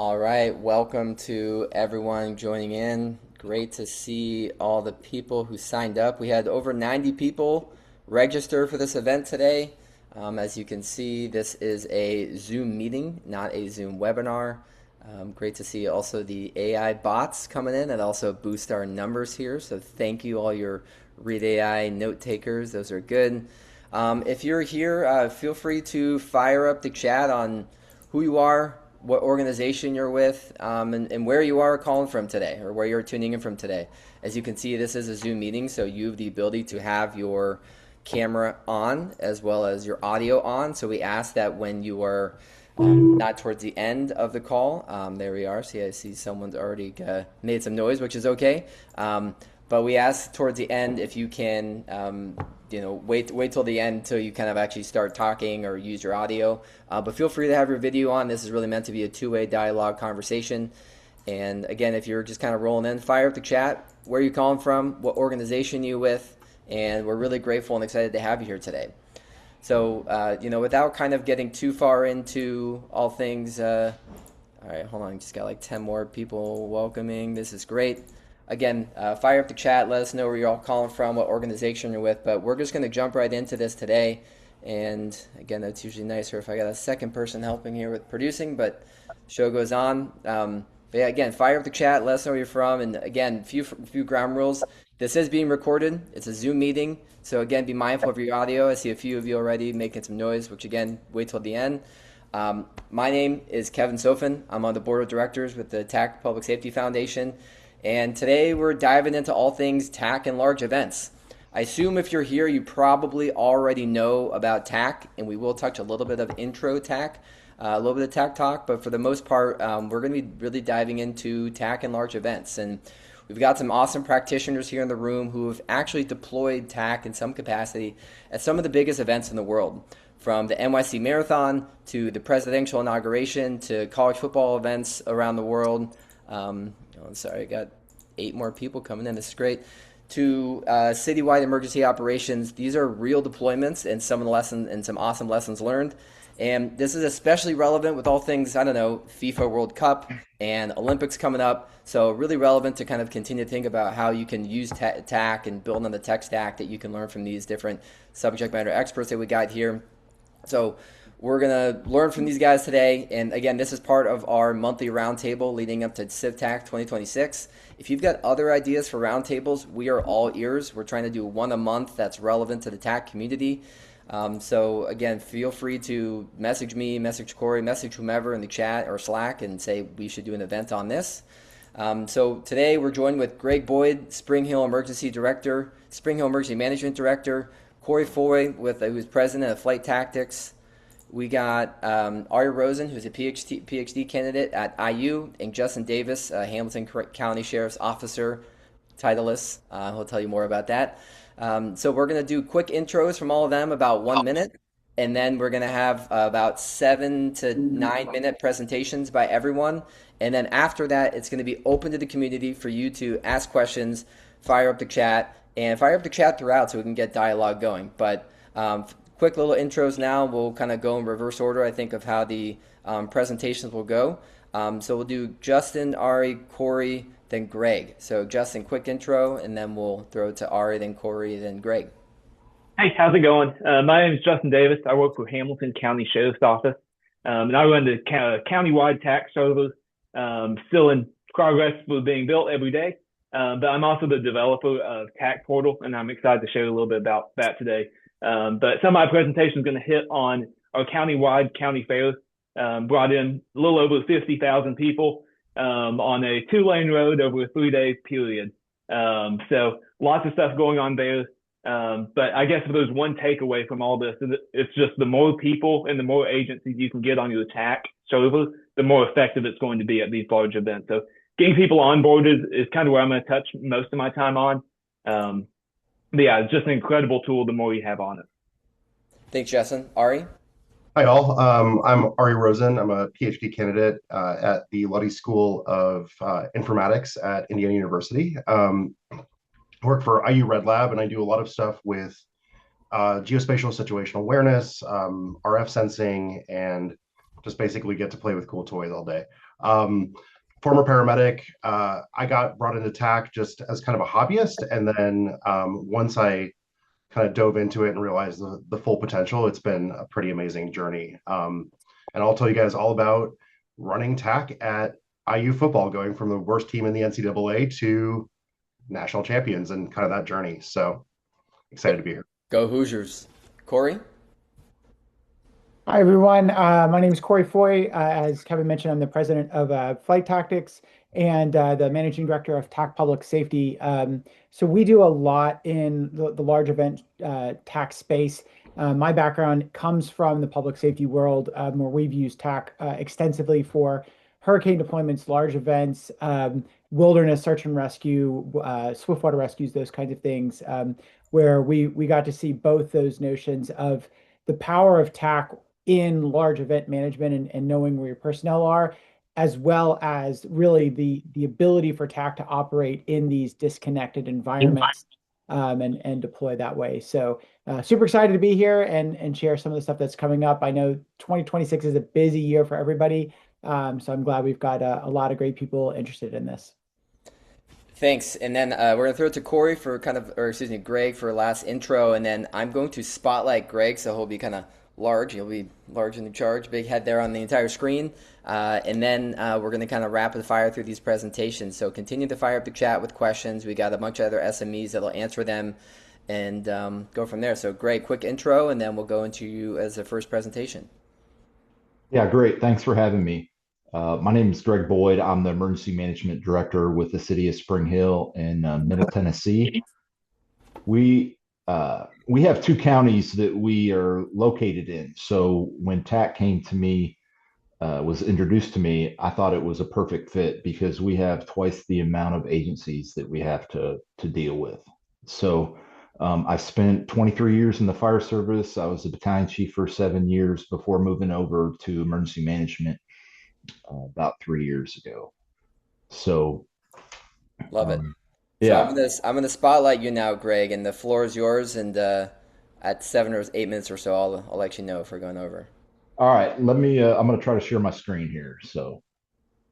All right, welcome to everyone joining in. Great to see all the people who signed up. We had over 90 people register for this event today. As you can see, this is a Zoom meeting, not a Zoom webinar. Great to see also the AI bots coming in that also boost our numbers here. So thank you all your Read AI note takers. Those are good. If you're here, feel free to fire up the chat on who you are, what organization you're with, and where you are calling from today, or where you're tuning in from today. As you can see, this is a Zoom meeting, so you have the ability to have your camera on as well as your audio on. So we ask that when you are not towards the end of the call, there we are. See, I see someone's already made some noise, which is okay. But we ask towards the end if you can, wait till the end till you kind of actually start talking or use your audio. But feel free to have your video on. This is really meant to be a two-way dialogue conversation. And again, if you're just kind of rolling in, fire up the chat. Where are you calling from? What organization you with? And we're really grateful and excited to have you here today. So, without kind of getting too far into all things, all right, hold on, just got like 10 more people welcoming. This is great. Again, fire up the chat. Let us know where you're all calling from, what organization you're with. But we're just going to jump right into this today. And again, that's usually nicer if I got a second person helping here with producing, but show goes on. But yeah, again, fire up the chat. Let us know where you're from. And again, few ground rules. This is being recorded. It's a Zoom meeting. So again, be mindful of your audio. I see a few of you already making some noise, which again, wait till the end. My name is Kevin Sofin. I'm on the board of directors with the TAC Public Safety Foundation. And today we're diving into all things TAC and large events. I assume if you're here, you probably already know about TAC, and we will touch a little bit of intro TAC, a little bit of TAC talk, but for the most part, we're going to be really diving into TAC and large events. And we've got some awesome practitioners here in the room who have actually deployed TAC in some capacity at some of the biggest events in the world, from the NYC Marathon to the presidential inauguration to college football events around the world. Sorry, I got 8 more people coming in. This is great. To citywide emergency operations. These are real deployments and some of the lessons and some awesome lessons learned. And this is especially relevant with all things, I don't know, FIFA World Cup and Olympics coming up. So really relevant to kind of continue to think about how you can use TAC and build on the tech stack that you can learn from these different subject matter experts that we got here. So we're going to learn from these guys today. And again, this is part of our monthly roundtable leading up to CivTAC 2026. If you've got other ideas for roundtables, we are all ears. We're trying to do one a month that's relevant to the TAC community. So again, feel free to message me, message Corey, message whomever in the chat or Slack and say we should do an event on this. So today we're joined with Greg Boyd, Spring Hill Emergency Management Director, Corey Foy, who's president of Flight Tactics. We got Ari Rosen, who's a PhD candidate at IU, and Justin Davis, Hamilton County Sheriff's Officer, titleist. He'll tell you more about that. So we're going to do quick intros from all of them, about 1 minute, and then we're going to have about 7 to 9 minute presentations by everyone. And then after that, it's going to be open to the community for you to ask questions, fire up the chat, and fire up the chat throughout so we can get dialogue going. But quick little intros now. We'll kind of go in reverse order, I think, of how the presentations will go. So we'll do Justin, Ari, Corey, then Greg. So Justin, quick intro, and then we'll throw it to Ari, then Corey, then Greg. Hey, how's it going? My name is Justin Davis. I work for Hamilton County Sheriff's Office, and I run the countywide tax servers. Still in progress with being built every day, but I'm also the developer of Tax Portal, and I'm excited to share a little bit about that today. But some of my presentation is going to hit on our countywide county fairs. Brought in a little over 50,000 people on a 2-lane road over a 3-day period. So lots of stuff going on there. But I guess if there's one takeaway from all this, it's just the more people and the more agencies you can get on your TAC server, the more effective it's going to be at these large events. So getting people on board is kind of where I'm going to touch most of my time on. But yeah, it's just an incredible tool the more you have on it. Thanks, Justin. Ari? Hi, all. I'm Ari Rosen. I'm a PhD candidate at the Luddy School of Informatics at Indiana University. I work for IU Red Lab, and I do a lot of stuff with geospatial situational awareness, RF sensing, and just basically get to play with cool toys all day. Former paramedic. I got brought into TAC just as kind of a hobbyist, and then once I kind of dove into it and realized the full potential, it's been a pretty amazing journey. And I'll tell you guys all about running TAC at IU football, going from the worst team in the NCAA to national champions and kind of that journey. So excited to be here. Go Hoosiers. Corey? Hi, everyone. My name is Corey Foy. As Kevin mentioned, I'm the president of Flight Tactics and the managing director of TAC Public Safety. So we do a lot in the large event TAC space. My background comes from the public safety world, where we've used TAC extensively for hurricane deployments, large events, wilderness search and rescue, swiftwater rescues, those kinds of things, where we got to see both those notions of the power of TAC in large event management and knowing where your personnel are, as well as really the ability for TAC to operate in these disconnected environments and deploy that way. So super excited to be here and share some of the stuff that's coming up. I know 2026 is a busy year for everybody. So I'm glad we've got a lot of great people interested in this. Thanks. And then we're going to throw it to Corey for Greg for last intro. And then I'm going to spotlight Greg, so he'll be kind of large. He'll be large in the charge, big head there on the entire screen. And then we're going to kind of rapid fire through these presentations. So continue to fire up the chat with questions. We got a bunch of other SMEs that'll answer them and go from there. So Greg, quick intro, and then we'll go into you as the first presentation. Yeah, great. Thanks for having me. My name is Greg Boyd. I'm the Emergency Management Director with the City of Spring Hill in Middle Tennessee. We have two counties that we are located in. So when TAC came to me, was introduced to me, I thought it was a perfect fit because we have twice the amount of agencies that we have to deal with. So I spent 23 years in the fire service. I was a battalion chief for 7 years before moving over to emergency management about 3 years ago. So love it. Yeah. So I'm gonna spotlight you now, Greg, and the floor is yours. And at 7 or 8 minutes or so, I'll let you know if we're going over. All right. Let me. I'm going to try to share my screen here. So,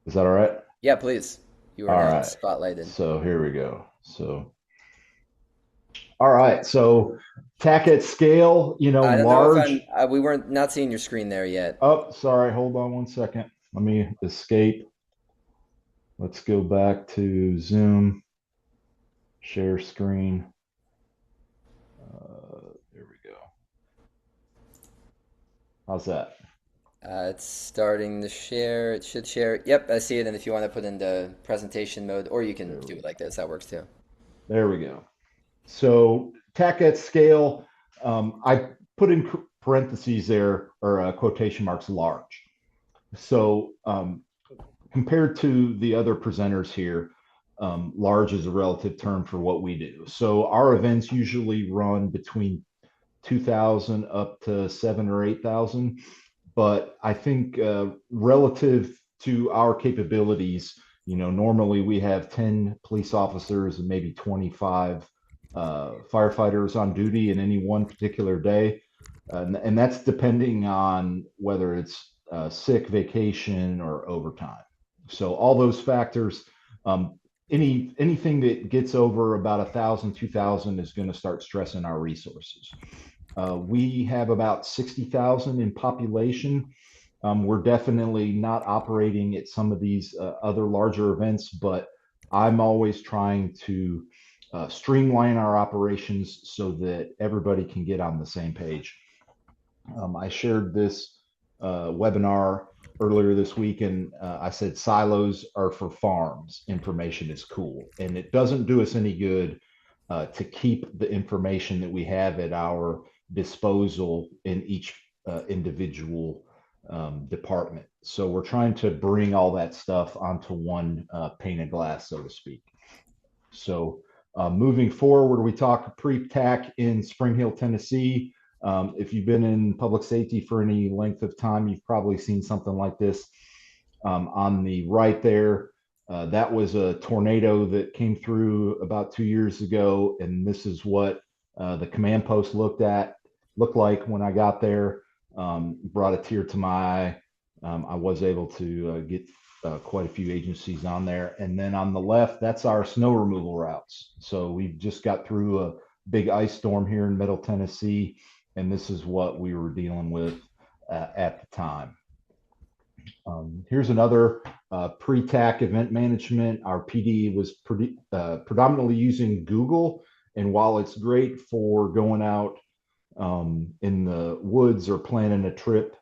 is that all right? Yeah, please. You are now spotlighted. So here we go. So, all right. So, TAC at scale. You know, I don't large. know if we weren't not seeing your screen there yet. Oh, sorry. Hold on one second. Let me escape. Let's go back to Zoom. Share screen. There we go. How's that? It's starting to share. It should share. Yep, I see it. And if you want to put into presentation mode, or you can do it like this, that works too. There we go. So TAC at scale, I put in parentheses there, or quotation marks, large. So compared to the other presenters here, large is a relative term for what we do. So our events usually run between 2,000 up to 7,000 or 8,000. But I think relative to our capabilities, you know, normally we have 10 police officers and maybe 25 firefighters on duty in any one particular day. And that's depending on whether it's sick, vacation, or overtime. So all those factors, anything that gets over about 1,000, 2,000 is going to start stressing our resources. We have about 60,000 in population. We're definitely not operating at some of these other larger events, but I'm always trying to streamline our operations so that everybody can get on the same page. I shared this webinar earlier this week, and I said silos are for farms. Information is cool, and it doesn't do us any good to keep the information that we have at our disposal in each individual department. So we're trying to bring all that stuff onto one pane of glass, so to speak. So moving forward, we talk pre-TAC in Spring Hill, Tennessee. If you've been in public safety for any length of time, you've probably seen something like this. On the right there, that was a tornado that came through about 2 years ago, and this is what the command post looked like when I got there. Brought a tear to my eye. I was able to get quite a few agencies on there. And then on the left, that's our snow removal routes. So we just got through a big ice storm here in Middle Tennessee, and this is what we were dealing with at the time. Here's another pre-TAC event management. Our PD was predominantly using Google, and while it's great for going out in the woods or planning a trip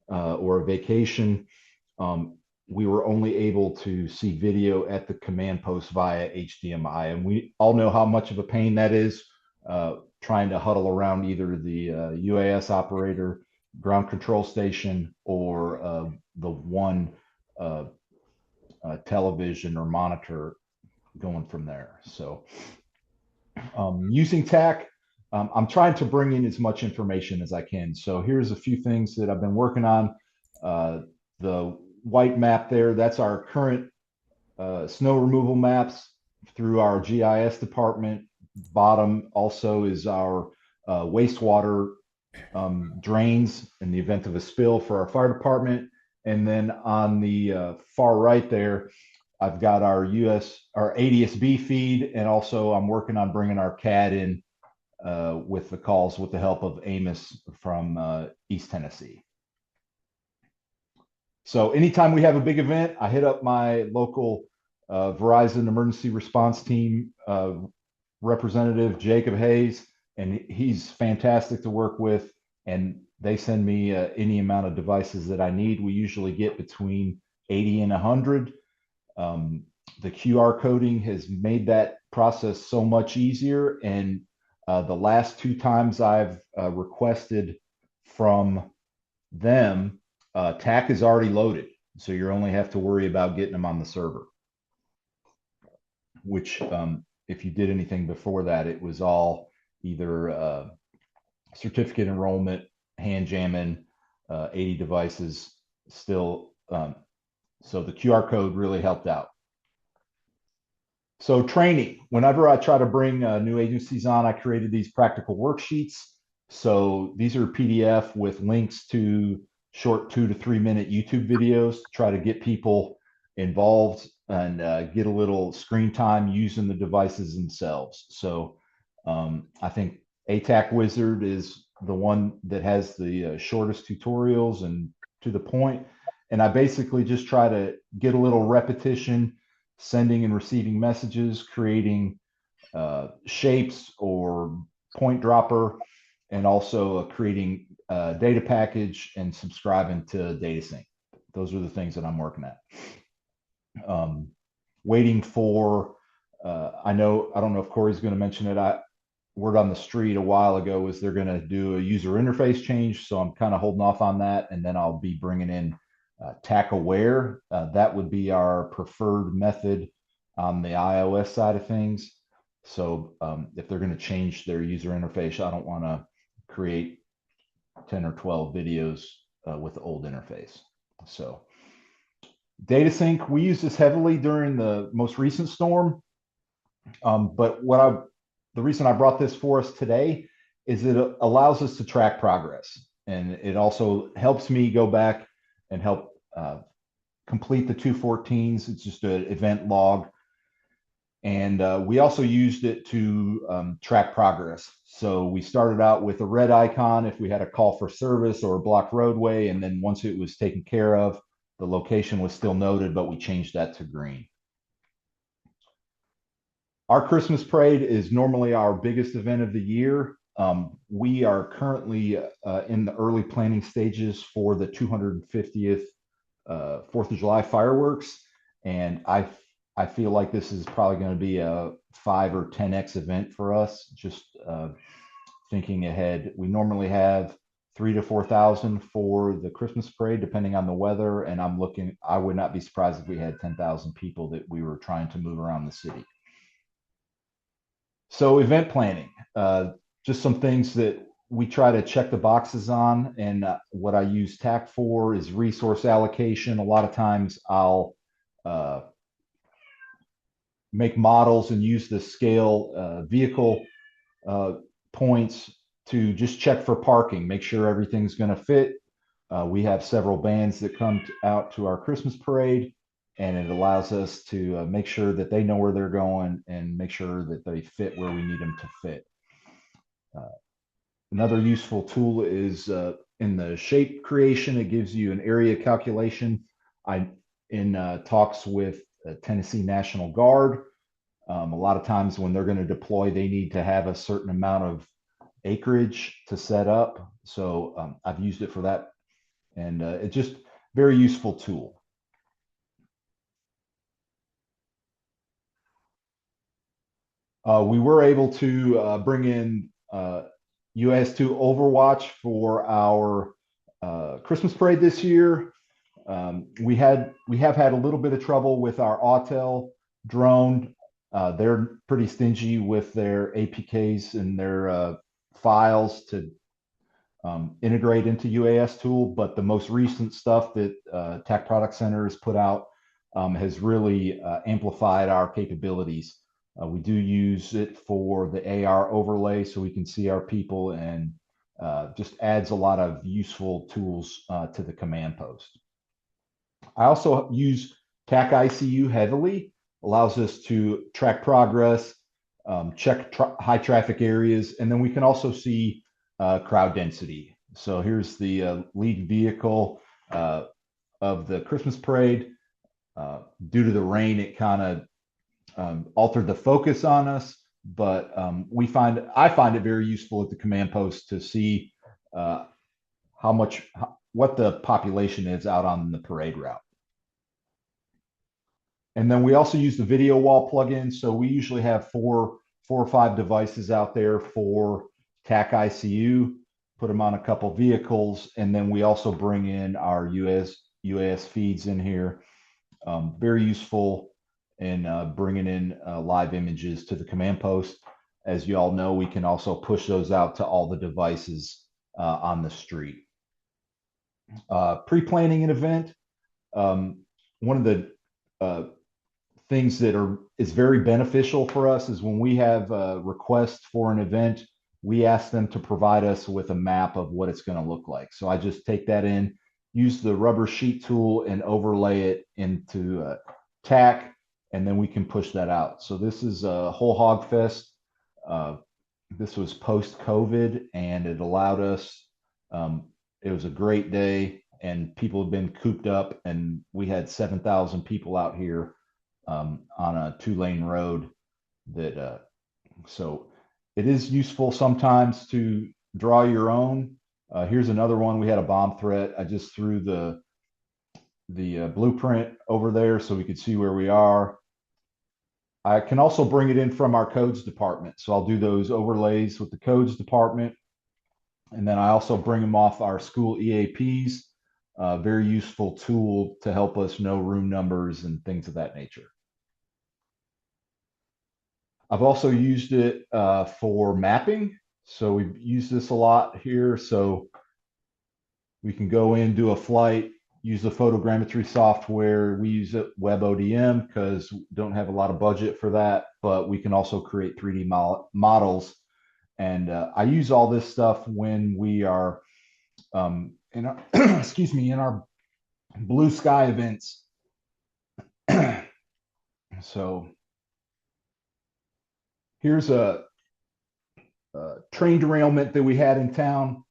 or a vacation, we were only able to see video at the command post via HDMI. And we all know how much of a pain that is trying to huddle around either the UAS operator, ground control station, or the one television or monitor going from there. So using TAC, I'm trying to bring in as much information as I can. So here's a few things that I've been working on. The white map there, that's our current snow removal maps through our GIS department. Bottom also is our wastewater drains in the event of a spill for our fire department. And then on the far right there, I've got our ADSB feed, and also I'm working on bringing our CAD in with the calls with the help of Amos from East Tennessee. So anytime we have a big event, I hit up my local Verizon emergency response team representative, Jacob Hayes, and he's fantastic to work with. And they send me any amount of devices that I need. We usually get between 80 and 100. The QR coding has made that process so much easier. And the last 2 times I've requested from them, TAC is already loaded. So you only have to worry about getting them on the server, which if you did anything before that, it was all either certificate enrollment, hand jamming, 80 devices still. So the QR code really helped out. So training, whenever I try to bring new agencies on, I created these practical worksheets. So these are PDF with links to short 2 to 3 minute YouTube videos to try to get people involved and get a little screen time using the devices themselves. So I think ATAC Wizard is the one that has the shortest tutorials and to the point. And I basically just try to get a little repetition, sending and receiving messages, creating shapes or point dropper, and also creating a data package and subscribing to DataSync. Those are the things that I'm working at. Waiting for, I don't know if Corey's going to mention it. Word on the street a while ago was they're going to do a user interface change. So I'm kind of holding off on that. And then I'll be bringing in TAC Aware. That would be our preferred method on the iOS side of things. So if they're going to change their user interface, I don't want to create 10 or 12 videos with the old interface. So DataSync, we use this heavily during the most recent storm. But the reason I brought this for us today is it allows us to track progress. And it also helps me go back and help complete the 214s. It's just an event log. And we also used it to track progress. So we started out with a red icon if we had a call for service or a blocked roadway. And then once it was taken care of, the location was still noted, but we changed that to green. Our Christmas parade is normally our biggest event of the year. We are currently in the early planning stages for the 250th 4th of July fireworks. And I feel like this is probably going to be a 5 or 10x event for us. Just thinking ahead, we normally have 3,000 to 4,000 for the Christmas parade, depending on the weather. And I would not be surprised if we had 10,000 people that we were trying to move around the city. So event planning, just some things that we try to check the boxes on. And what I use TAC for is resource allocation. A lot of times I'll make models and use the scale vehicle points to just check for parking, make sure everything's going to fit. We have several bands that come out to our Christmas parade, and it allows us to make sure that they know where they're going and make sure that they fit where we need them to fit. Another useful tool is in the shape creation. It gives you an area calculation. In talks with Tennessee National Guard, a lot of times when they're going to deploy, they need to have a certain amount of acreage to set up. So I've used it for that, and it's just very useful tool. We were able to bring in UAS2 Overwatch for our Christmas parade this year. We have had a little bit of trouble with our Autel drone. They're pretty stingy with their APKs and their files to integrate into UAS tool, but the most recent stuff that TAC Product Center has put out has really amplified our capabilities. We do use it for the AR overlay so we can see our people, and just adds a lot of useful tools to the command post. I also use TAC ICU heavily, allows us to track progress, check high traffic areas, and then we can also see crowd density. So here's the lead vehicle of the Christmas parade. Due to the rain, it kind of altered the focus on us, but I find it very useful at the command post to see what the population is out on the parade route. And then we also use the video wall plugin. So we usually have four or five devices out there for TAC ICU, put them on a couple vehicles, and then we also bring in our UAS feeds in here. Very useful in bringing in live images to the command post. As you all know, we can also push those out to all the devices on the street. Pre-planning an event. One of the things that is very beneficial for us is when we have a request for an event, we ask them to provide us with a map of what it's going to look like. So I just take that in, use the rubber sheet tool, and overlay it into TAC, and then we can push that out. So this is a whole hog fest. This was post-COVID, and it allowed us, it was a great day, and people have been cooped up, and we had 7,000 people out here on a 2-lane road. So it is useful sometimes to draw your own. Here's another one. We had a bomb threat. I just threw the blueprint over there so we could see where we are. I can also bring it in from our codes department. So I'll do those overlays with the codes department. And then I also bring them off our school EAPs. Very useful tool to help us know room numbers and things of that nature. I've also used it for mapping. So we've used this a lot here. So we can go in, do a flight, use the photogrammetry software. We use it WebODM because we don't have a lot of budget for that, but we can also create 3D models. And I use all this stuff when we are in our, excuse me, in our blue sky events. So here's a train derailment that we had in town.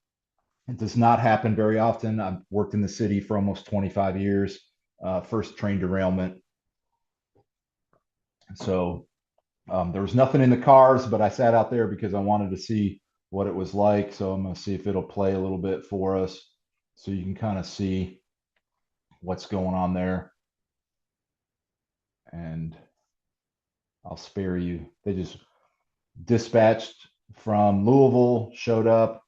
It does not happen very often. I've worked in the city for almost 25 years. First train derailment. So there was nothing in the cars, but I sat out there because I wanted to see what it was like. So I'm going to see if it'll play a little bit for us so you can kind of see what's going on there. And I'll spare you. They just dispatched from Louisville, showed up,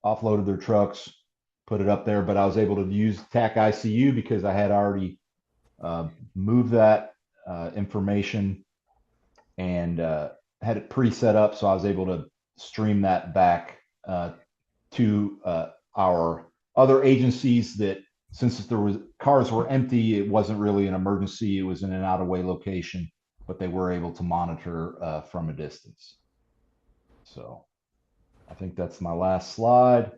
offloaded their trucks, put it up there, but I was able to use TAC ICU because I had already moved that information and had it pre-set up, so I was able to stream that back to our other agencies that, since cars were empty, it wasn't really an emergency, it was in an out-of-way location, but they were able to monitor from a distance. So I think that's my last slide.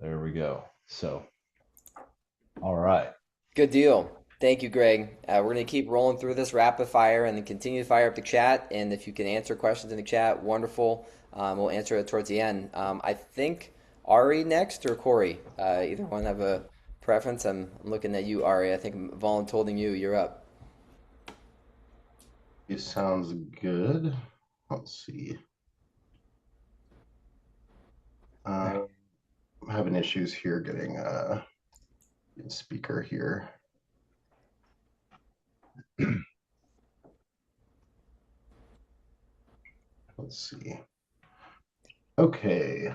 There we go. So, all right. Good deal. Thank you, Greg. We're going to keep rolling through this rapid fire and then continue to fire up the chat. And if you can answer questions in the chat, wonderful. We'll answer it towards the end. I think Ari next or Corey. Either one have a preference. I'm looking at you, Ari. I think I'm volunteering you. You're up. It sounds good. Let's see. I'm having issues here getting a speaker here. Let's see. Okay.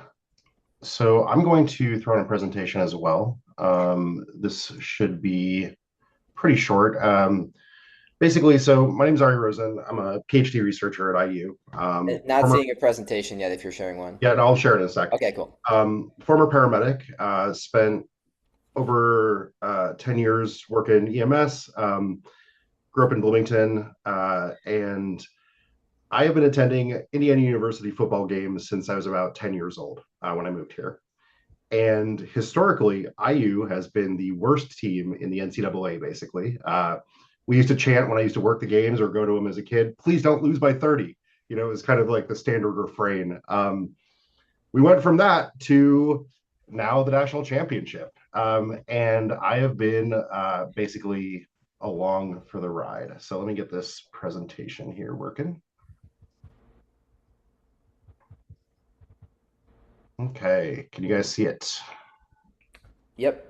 So I'm going to throw in a presentation as well. This should be pretty short. Basically, so my name is Ari Rosen. I'm a PhD researcher at IU. Not seeing a presentation yet if you're sharing one. Yeah, and I'll share it in a sec. Okay, cool. Former paramedic, spent over 10 years working EMS, grew up in Bloomington, and I have been attending Indiana University football games since I was about 10 years old when I moved here. And historically, IU has been the worst team in the NCAA, basically. We used to chant when I used to work the games or go to them as a kid, please don't lose by 30. You know, it was kind of like the standard refrain. We went from that to now the national championship. And I have been basically along for the ride. So let me get this presentation here working. Okay, can you guys see it? Yep.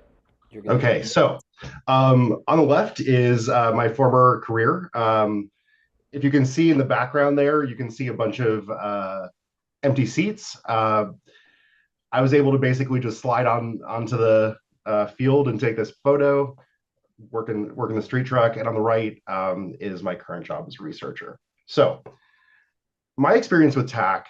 Okay, so on the left is my former career. If you can see in the background there, you can see a bunch of empty seats. I was able to basically just slide onto the field and take this photo, working the street truck. And on the right is my current job as a researcher. So my experience with TAC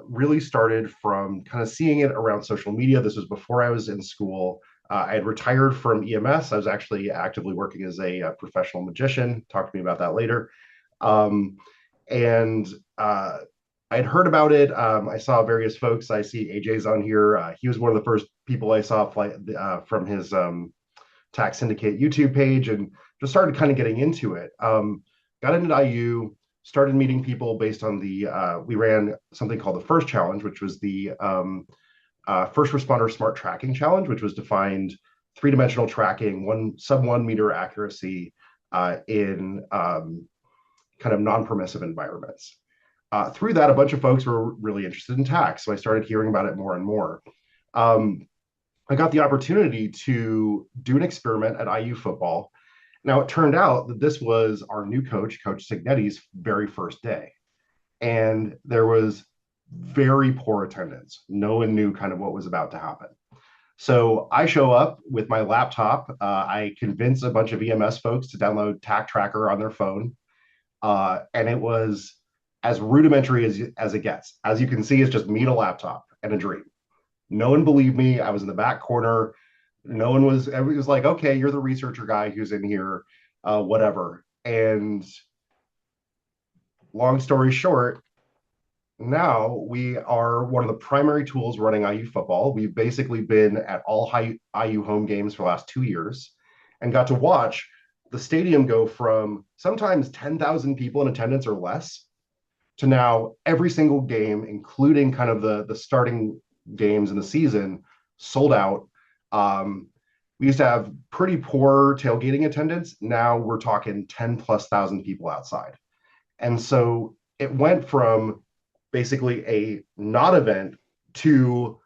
really started from kind of seeing it around social media. This was before I was in school. I had retired from EMS. I was actually actively working as a professional magician. Talk to me about that later. And I'd heard about it. I saw various folks. I see AJ's on here. He was one of the first people I saw from his TAC Syndicate YouTube page and just started kind of getting into it. Got into IU, started meeting people based on we ran something called the First Challenge, which was the First Responder Smart Tracking Challenge, which was defined three-dimensional tracking, sub 1 meter accuracy in kind of non-permissive environments. Through that, a bunch of folks were really interested in TAC, so I started hearing about it more and more. I got the opportunity to do an experiment at IU football. Now, it turned out that this was our new coach, Coach Signetti's very first day. And there was very poor attendance. No one knew kind of what was about to happen. So I show up with my laptop. I convince a bunch of EMS folks to download TAC Tracker on their phone. And it was as rudimentary as it gets. As you can see, it's just me and a laptop and a dream. No one believed me. I was in the back corner. No one was, everybody was like, okay, you're the researcher guy who's in here, whatever. And long story short, now we are one of the primary tools running IU football. We've basically been at all IU home games for the last 2 years and got to watch the stadium go from sometimes 10,000 people in attendance or less to now every single game, including kind of the starting games in the season, sold out. We used to have pretty poor tailgating attendance. Now we're talking 10,000+ people outside. And so it went from basically a not event to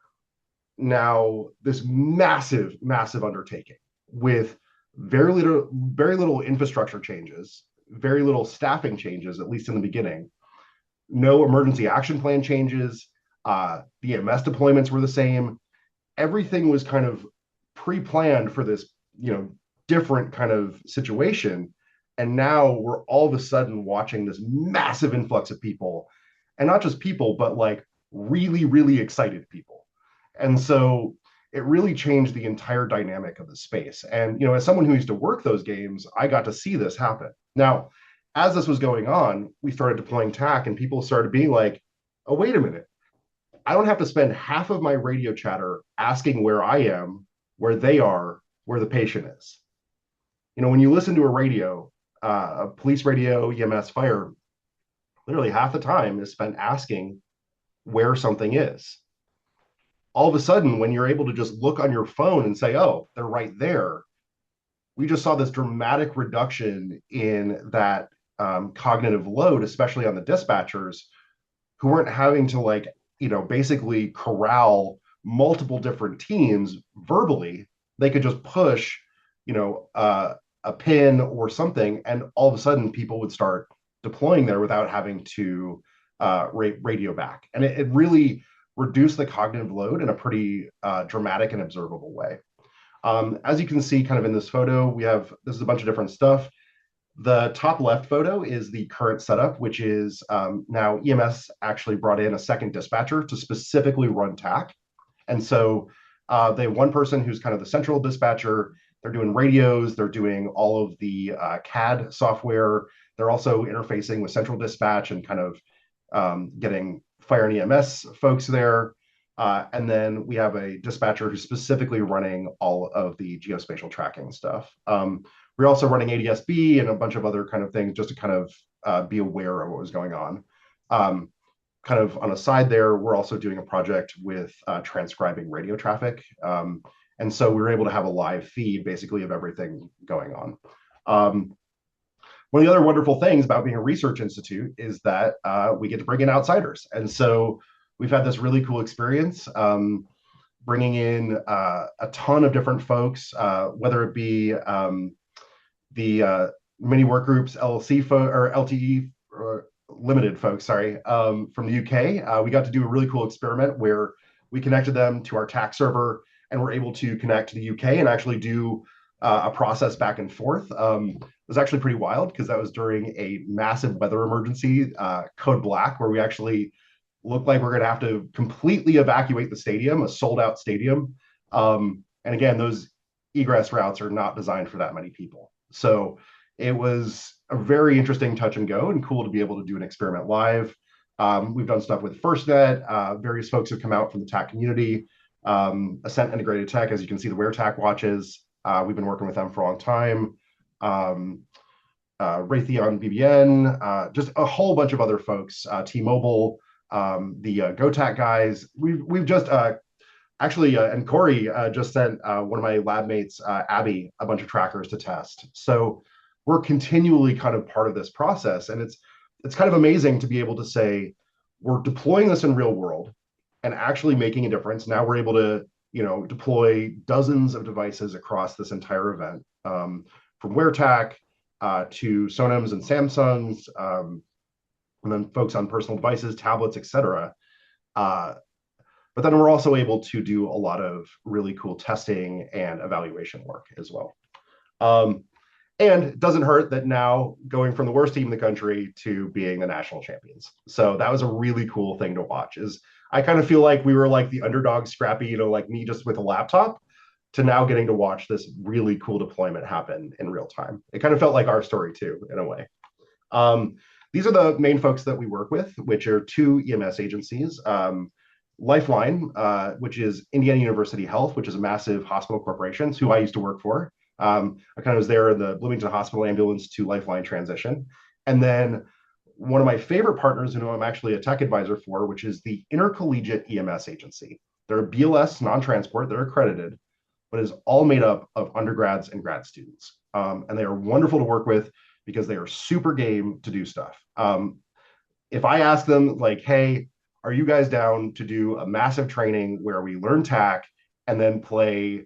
now this massive, massive undertaking with very little infrastructure changes, very little staffing changes, at least in the beginning. No emergency action plan changes. The EMS deployments were the same. Everything was kind of pre-planned for this, different kind of situation. And now we're all of a sudden watching this massive influx of people, and not just people, but like really, really excited people. And so it really changed the entire dynamic of the space. And, as someone who used to work those games, I got to see this happen. Now, as this was going on, we started deploying TAC and people started being like, oh, wait a minute. I don't have to spend half of my radio chatter asking where I am, where they are, where the patient is. When you listen to a radio, a police radio, EMS, fire, literally half the time is spent asking where something is. All of a sudden, when you're able to just look on your phone and say, oh, they're right there, we just saw this dramatic reduction in that cognitive load, especially on the dispatchers who weren't having to basically corral multiple different teams verbally. They could just push, a pin or something, and all of a sudden people would start deploying there without having to radio back. And it really reduced the cognitive load in a pretty dramatic and observable way. As you can see kind of in this photo, this is a bunch of different stuff. The top left photo is the current setup, which is now EMS actually brought in a second dispatcher to specifically run TAC. And so they have one person who's kind of the central dispatcher. They're doing radios. They're doing all of the CAD software. They're also interfacing with central dispatch and kind of getting fire and EMS folks there. And then we have a dispatcher who's specifically running all of the geospatial tracking stuff. We're also running ADSB and a bunch of other kind of things just to kind of be aware of what was going on. Kind of on a side there, we're also doing a project with transcribing radio traffic. And so we were able to have a live feed basically of everything going on. One of the other wonderful things about being a research institute is that we get to bring in outsiders. And so we've had this really cool experience bringing in a ton of different folks, whether it be the mini work groups, LLC or LTE or limited folks, sorry, from the UK. We got to do a really cool experiment where we connected them to our TAC server and we're able to connect to the UK and actually do a process back and forth. It was actually pretty wild because that was during a massive weather emergency, code black, where we actually looked like we're going to have to completely evacuate the stadium, a sold out stadium. And again, those egress routes are not designed for that many people. So it was a very interesting touch and go and cool to be able to do an experiment live. We've done stuff with FirstNet. Various folks have come out from the TAC community. Ascent Integrated Tech, as you can see, the Wear TAC watches. We've been working with them for a long time. Raytheon BBN, just a whole bunch of other folks, T-Mobile, the GoTac guys. We've just actually, and Corey just sent one of my lab mates, Abby, a bunch of trackers to test. So we're continually kind of part of this process. And it's kind of amazing to be able to say, we're deploying this in real world and actually making a difference. Now we're able to, deploy dozens of devices across this entire event, from WearTAC to Sonams and Samsungs, and then folks on personal devices, tablets, etc. But then we're also able to do a lot of really cool testing and evaluation work as well. And it doesn't hurt that now going from the worst team in the country to being the national champions. So that was a really cool thing to watch. I kind of feel like we were like the underdog scrappy, like me just with a laptop, to now getting to watch this really cool deployment happen in real time. It kind of felt like our story too, in a way. These are the main folks that we work with, which are two EMS agencies. Lifeline, which is Indiana University Health, which is a massive hospital corporation, who I used to work for. I kind of was there in the Bloomington Hospital ambulance to Lifeline transition. And then one of my favorite partners, who I'm actually a tech advisor for, which is the Intercollegiate EMS Agency. They're a BLS non-transport, they're accredited, but is all made up of undergrads and grad students. And they are wonderful to work with because they are super game to do stuff. If I ask them like, hey, are you guys down to do a massive training where we learn TAC and then play,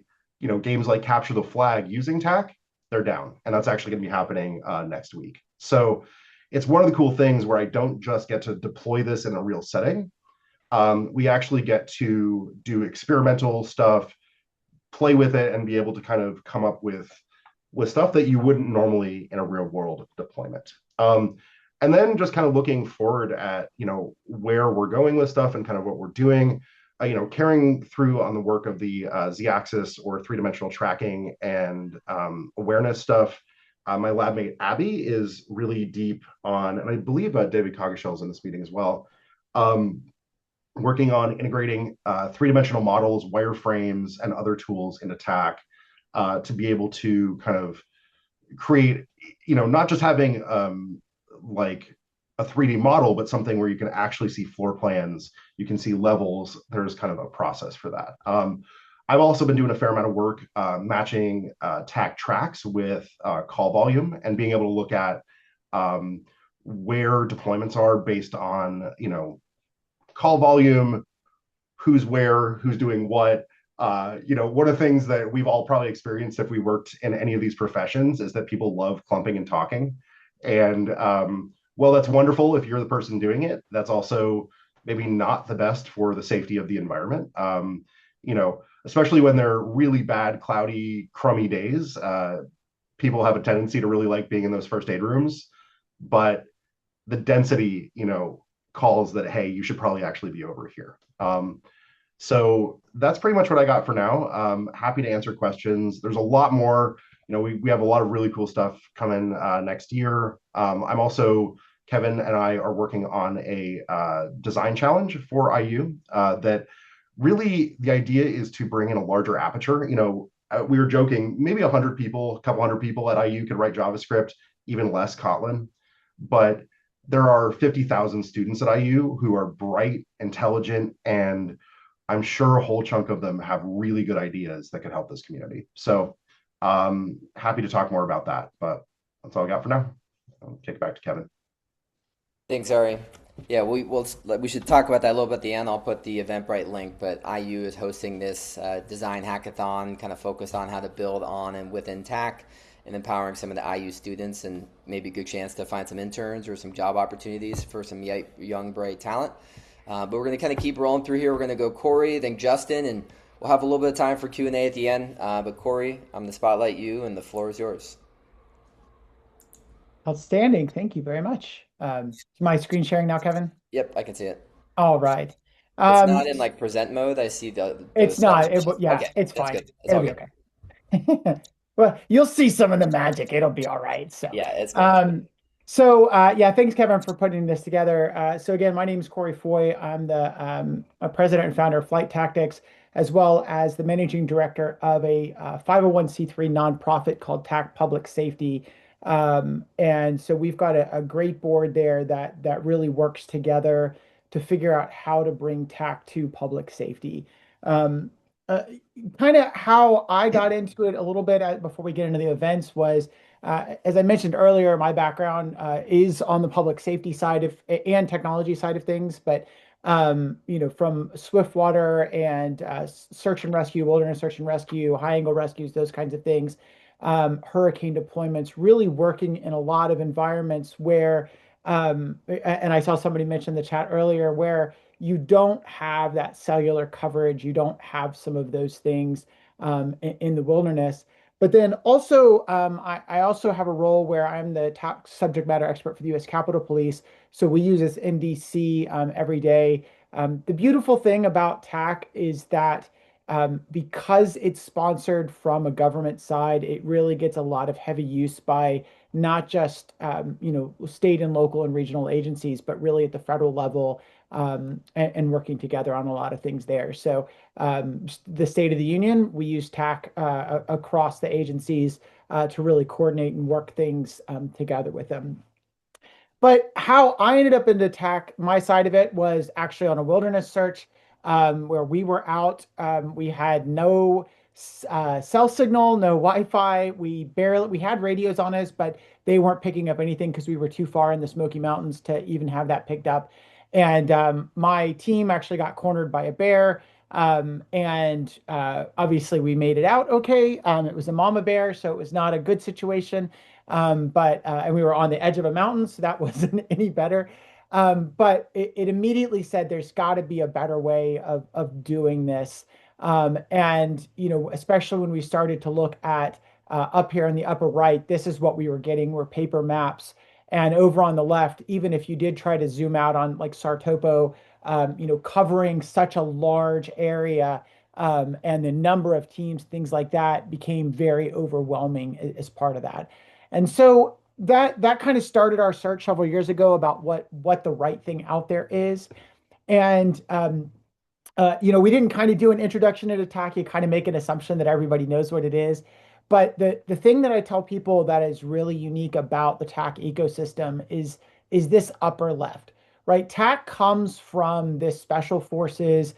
games like Capture the Flag using TAC? They're down. And that's actually going to be happening next week. So it's one of the cool things where I don't just get to deploy this in a real setting. We actually get to do experimental stuff, play with it, and be able to kind of come up with stuff that you wouldn't normally in a real world deployment. And then just kind of looking forward at, where we're going with stuff and kind of what we're doing, carrying through on the work of the Z-axis or three-dimensional tracking and awareness stuff. My lab mate, Abby, is really deep on, and I believe David Coggeshall is in this meeting as well, working on integrating three-dimensional models, wireframes, and other tools into TAC to be able to kind of create, not just having like a 3D model, but something where you can actually see floor plans, you can see levels. There's kind of a process for that. I've also been doing a fair amount of work matching TAC tracks with call volume and being able to look at where deployments are based on, call volume, who's where, who's doing what. One of the things that we've all probably experienced if we worked in any of these professions is that people love clumping and talking. And well, that's wonderful if you're the person doing it. That's also maybe not the best for the safety of the environment. Especially when they're really bad, cloudy, crummy days. People have a tendency to really like being in those first aid rooms, but the density, calls that, hey, you should probably actually be over here. So that's pretty much what I got for now. Happy to answer questions. There's a lot more. We have a lot of really cool stuff coming next year. Kevin and I are working on a design challenge for IU that really the idea is to bring in a larger aperture. We were joking, maybe 100 people, a couple hundred people at IU could write JavaScript, even less Kotlin. But there are 50,000 students at IU who are bright, intelligent, and I'm sure a whole chunk of them have really good ideas that could help this community. So happy to talk more about that, but that's all I got for now. I'll kick it back to Kevin. Thanks, Ari. Yeah, we should talk about that a little bit at the end. I'll put the Eventbrite link, but IU is hosting this design hackathon, kind of focused on how to build on and within TAC and empowering some of the IU students, and maybe a good chance to find some interns or some job opportunities for some young, bright talent. But we're going to kind of keep rolling through here. We're going to go Corey, then Justin, and we'll have a little bit of time for Q&A at the end. But Corey, I'm going to spotlight you, and the floor is yours. Outstanding. Thank you very much. Is my screen sharing now, Kevin? Yep, I can see it. All right. It's not in like present mode. I see it's not. Okay, it's fine. good. It'll be okay. Well, you'll see some of the magic. It'll be all right. So yeah, it's good. Thanks, Kevin, for putting this together. So again, my name is Corey Foy. I'm the president and founder of Flight Tactics, as well as the managing director of a 501c3 nonprofit called TAC Public Safety. And so we've got a great board there that really works together to figure out how to bring TAC to public safety. Kind of how I got into it a little bit before we get into the events was, as I mentioned earlier, my background is on the public safety side and technology side of things, but from swiftwater and search and rescue, wilderness search and rescue, high angle rescues, those kinds of things, hurricane deployments, really working in a lot of environments where, and I saw somebody mention the chat earlier, where you don't have that cellular coverage, you don't have some of those things in the wilderness. But then also, I also have a role where I'm the top subject matter expert for the U.S. Capitol Police. So we use this NDC every day. The beautiful thing about TAC is that because it's sponsored from a government side, it really gets a lot of heavy use by not just state and local and regional agencies, but really at the federal level, and working together on a lot of things there. So the State of the Union, we use TAC across the agencies to really coordinate and work things together with them. But how I ended up into TAC, my side of it, was actually on a wilderness search where we were out. We had no cell signal, no Wi-Fi. We had radios on us, but they weren't picking up anything because we were too far in the Smoky Mountains to even have that picked up. And my team actually got cornered by a bear. And obviously we made it out okay. It was a mama bear, so it was not a good situation. And we were on the edge of a mountain, so that wasn't any better. But it immediately said there's got to be a better way of doing this. Especially when we started to look at up here in the upper right, this is what we were getting were paper maps. And over on the left, even if you did try to zoom out on like Sartopo, covering such a large area, and the number of teams, things like that, became very overwhelming as part of that. And so that kind of started our search several years ago about what the right thing out there is. And We didn't kind of do an introduction to attack. You kind of make an assumption that everybody knows what it is. But the thing that I tell people that is really unique about the TAC ecosystem is this upper left, right? TAC comes from this special forces,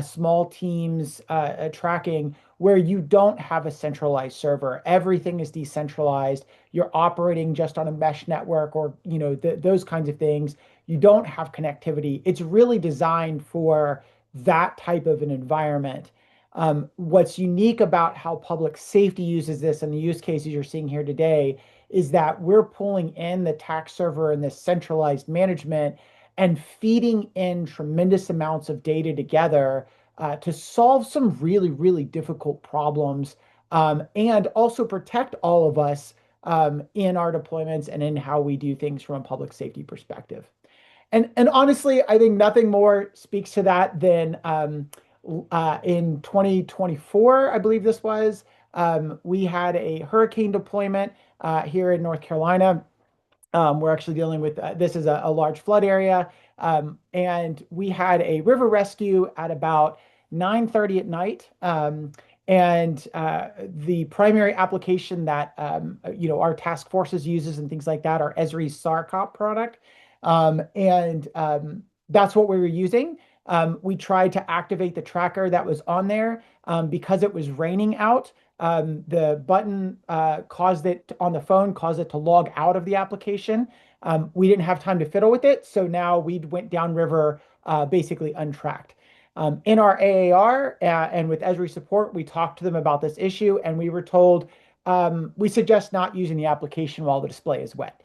small teams tracking where you don't have a centralized server. Everything is decentralized. You're operating just on a mesh network or, those kinds of things. You don't have connectivity. It's really designed for that type of an environment. What's unique about how public safety uses this and the use cases you're seeing here today is that we're pulling in the tax server and this centralized management and feeding in tremendous amounts of data together to solve some really, really difficult problems and also protect all of us in our deployments and in how we do things from a public safety perspective. And honestly, I think nothing more speaks to that than in 2024, I believe this was, we had a hurricane deployment here in North Carolina. We're actually dealing with this is a large flood area, and we had a river rescue at about 9:30 at night. And the primary application that our task forces uses and things like that are Esri's SARCOP product, and that's what we were using. We tried to activate the tracker that was on there because it was raining out. The button caused it on the phone, caused it to log out of the application. We didn't have time to fiddle with it, so now we went downriver basically untracked. In our AAR and with Esri support, we talked to them about this issue, and we were told we suggest not using the application while the display is wet.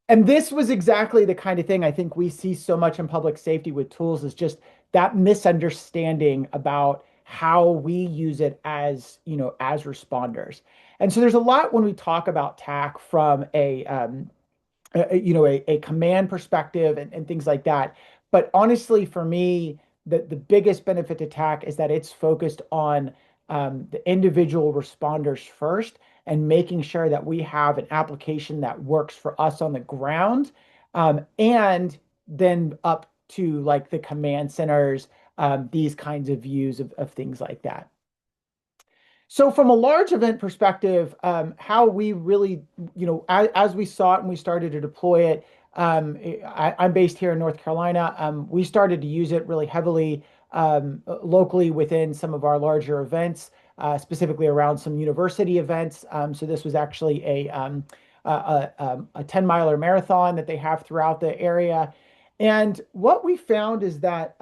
And this was exactly the kind of thing I think we see so much in public safety with tools is just that misunderstanding about how we use it as, as responders. And so there's a lot when we talk about TAC from a command perspective and things like that. But honestly, for me, the biggest benefit to TAC is that it's focused on the individual responders first and making sure that we have an application that works for us on the ground, and then up to like the command centers, these kinds of views of things like that. So from a large event perspective, how we really, as we saw it and we started to deploy it, I'm based here in North Carolina. We started to use it really heavily locally within some of our larger events, specifically around some university events. So this was actually a 10-miler marathon that they have throughout the area. And what we found is that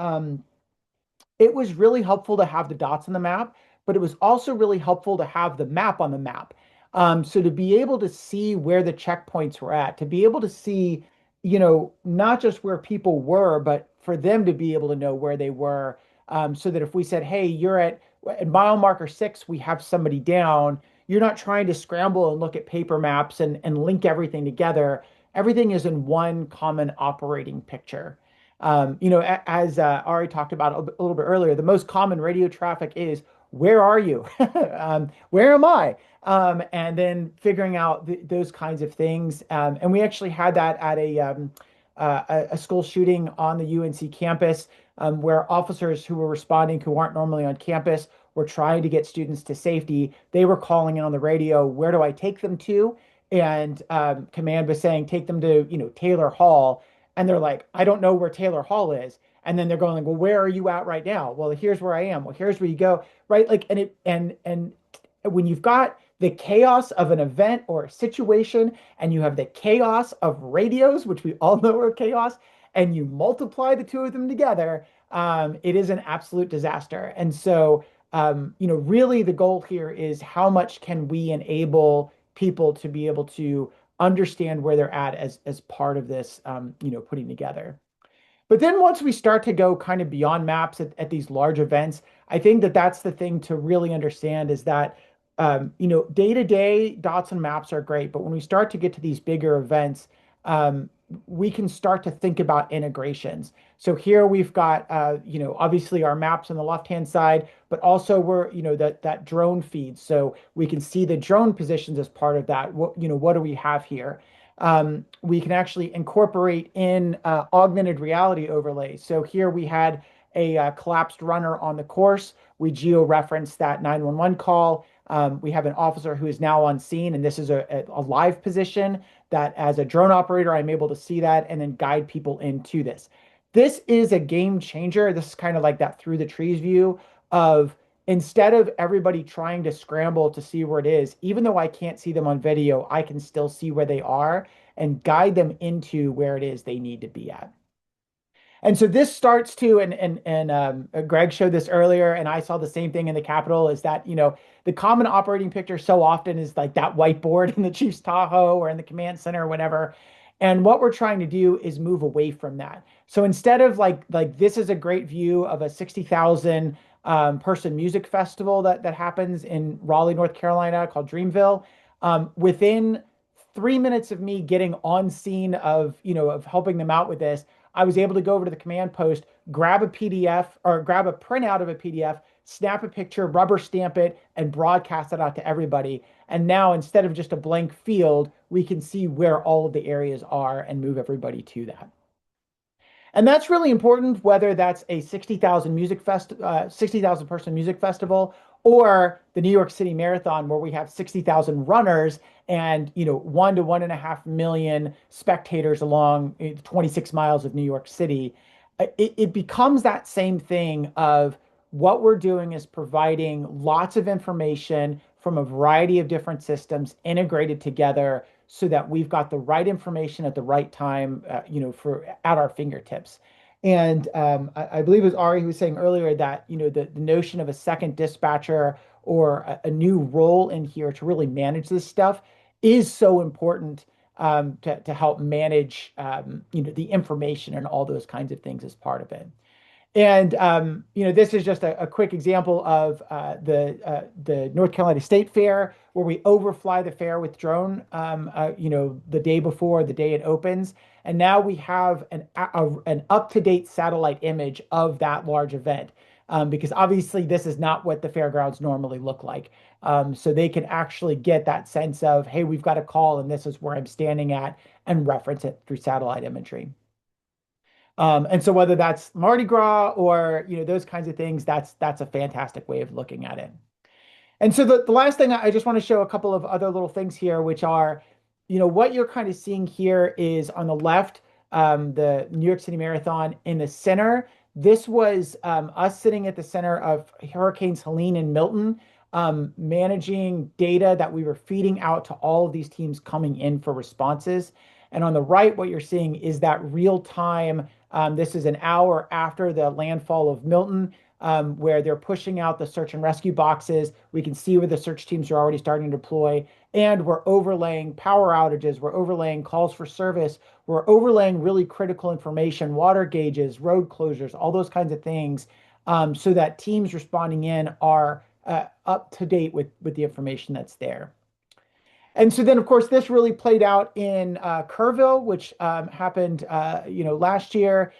it was really helpful to have the dots on the map, but it was also really helpful to have the map on the map. So to be able to see where the checkpoints were at, to be able to see, not just where people were, but for them to be able to know where they were, so that if we said, hey, you're at mile marker 6, we have somebody down, you're not trying to scramble and look at paper maps and link everything together. Everything is in one common operating picture. As Ari talked about a little bit earlier, the most common radio traffic is, where are you? Where am I? And then figuring out those kinds of things. And we actually had that at a school shooting on the UNC campus, where officers who were responding who aren't normally on campus were trying to get students to safety. They were calling in on the radio, where do I take them to? And command was saying, take them to, Taylor Hall. And they're like, I don't know where Taylor Hall is. And then they're going like, well, where are you at right now? Well, here's where I am. Well, here's where you go, right? Like, and when you've got the chaos of an event or a situation, and you have the chaos of radios, which we all know are chaos, and you multiply the two of them together, it is an absolute disaster. And so, really the goal here is how much can we enable people to be able to understand where they're at as part of this, putting together. But then once we start to go kind of beyond maps at these large events, I think that that's the thing to really understand is that, day-to-day dots and maps are great, but when we start to get to these bigger events, we can start to think about integrations. So here we've got, obviously our maps on the left-hand side, but also we're, that drone feed. So we can see the drone positions as part of that. What do we have here? We can actually incorporate in augmented reality overlays. So here we had a collapsed runner on the course, we geo-reference that 911 call. We have an officer who is now on scene, and this is a live position that as a drone operator, I'm able to see that and then guide people into this. This is a game changer. This is kind of like that through the trees view of instead of everybody trying to scramble to see where it is, even though I can't see them on video, I can still see where they are and guide them into where it is they need to be at. And so this starts to, Greg showed this earlier, and I saw the same thing in the Capitol, is that, the common operating picture so often is like that whiteboard in the Chiefs Tahoe or in the command center or whatever. And what we're trying to do is move away from that. So instead of like this is a great view of a 60,000 person music festival that happens in Raleigh, North Carolina called Dreamville. Within 3 minutes of me getting on scene of helping them out with this, I was able to go over to the command post, grab a PDF or grab a printout of a PDF, snap a picture, rubber stamp it, and broadcast it out to everybody. And now instead of just a blank field, we can see where all of the areas are and move everybody to that. And that's really important, whether that's a 60,000 person music festival or the New York City Marathon, where we have 60,000 runners and 1 to 1.5 million spectators along 26 miles of New York City. It becomes that same thing of what we're doing is providing lots of information from a variety of different systems integrated together so that we've got the right information at the right time, for at our fingertips. And I believe it was Ari who was saying earlier that the notion of a second dispatcher or a new role in here to really manage this stuff is so important to help manage the information and all those kinds of things as part of it. And this is just a quick example of the North Carolina State Fair, where we overfly the fair with drone, the day before, the day it opens, and now we have an up-to-date satellite image of that large event, because obviously this is not what the fairgrounds normally look like. So they can actually get that sense of, hey, we've got a call, and this is where I'm standing at, and reference it through satellite imagery. And so whether that's Mardi Gras or those kinds of things, that's a fantastic way of looking at it. And so the last thing, I just want to show a couple of other little things here, which are, what you're kind of seeing here is on the left, the New York City Marathon. In the center, this was us sitting at the center of Hurricanes Helene and Milton, managing data that we were feeding out to all of these teams coming in for responses. And on the right, what you're seeing is that real time. This is an hour after the landfall of Milton, where they're pushing out the search and rescue boxes. We can see where the search teams are already starting to deploy, and we're overlaying power outages. We're overlaying calls for service. We're overlaying really critical information, water gauges, road closures, all those kinds of things, so that teams responding in are up to date with the information that's there. And so then, of course, this really played out in Kerrville, which happened, last year.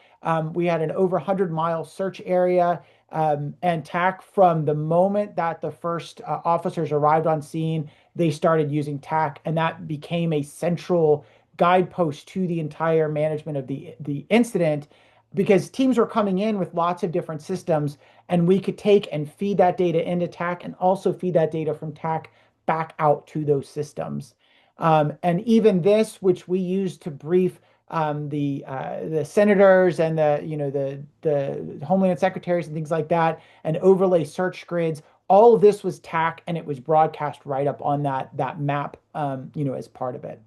We had an over 100-mile search area, and TAC, from the moment that the first officers arrived on scene, they started using TAC, and that became a central guidepost to the entire management of the incident, because teams were coming in with lots of different systems, and we could take and feed that data into TAC and also feed that data from TAC back out to those systems. And even this, which we use to brief the senators and the Homeland secretaries and things like that, and overlay search grids, all of this was TAC, and it was broadcast right up on that map, as part of it.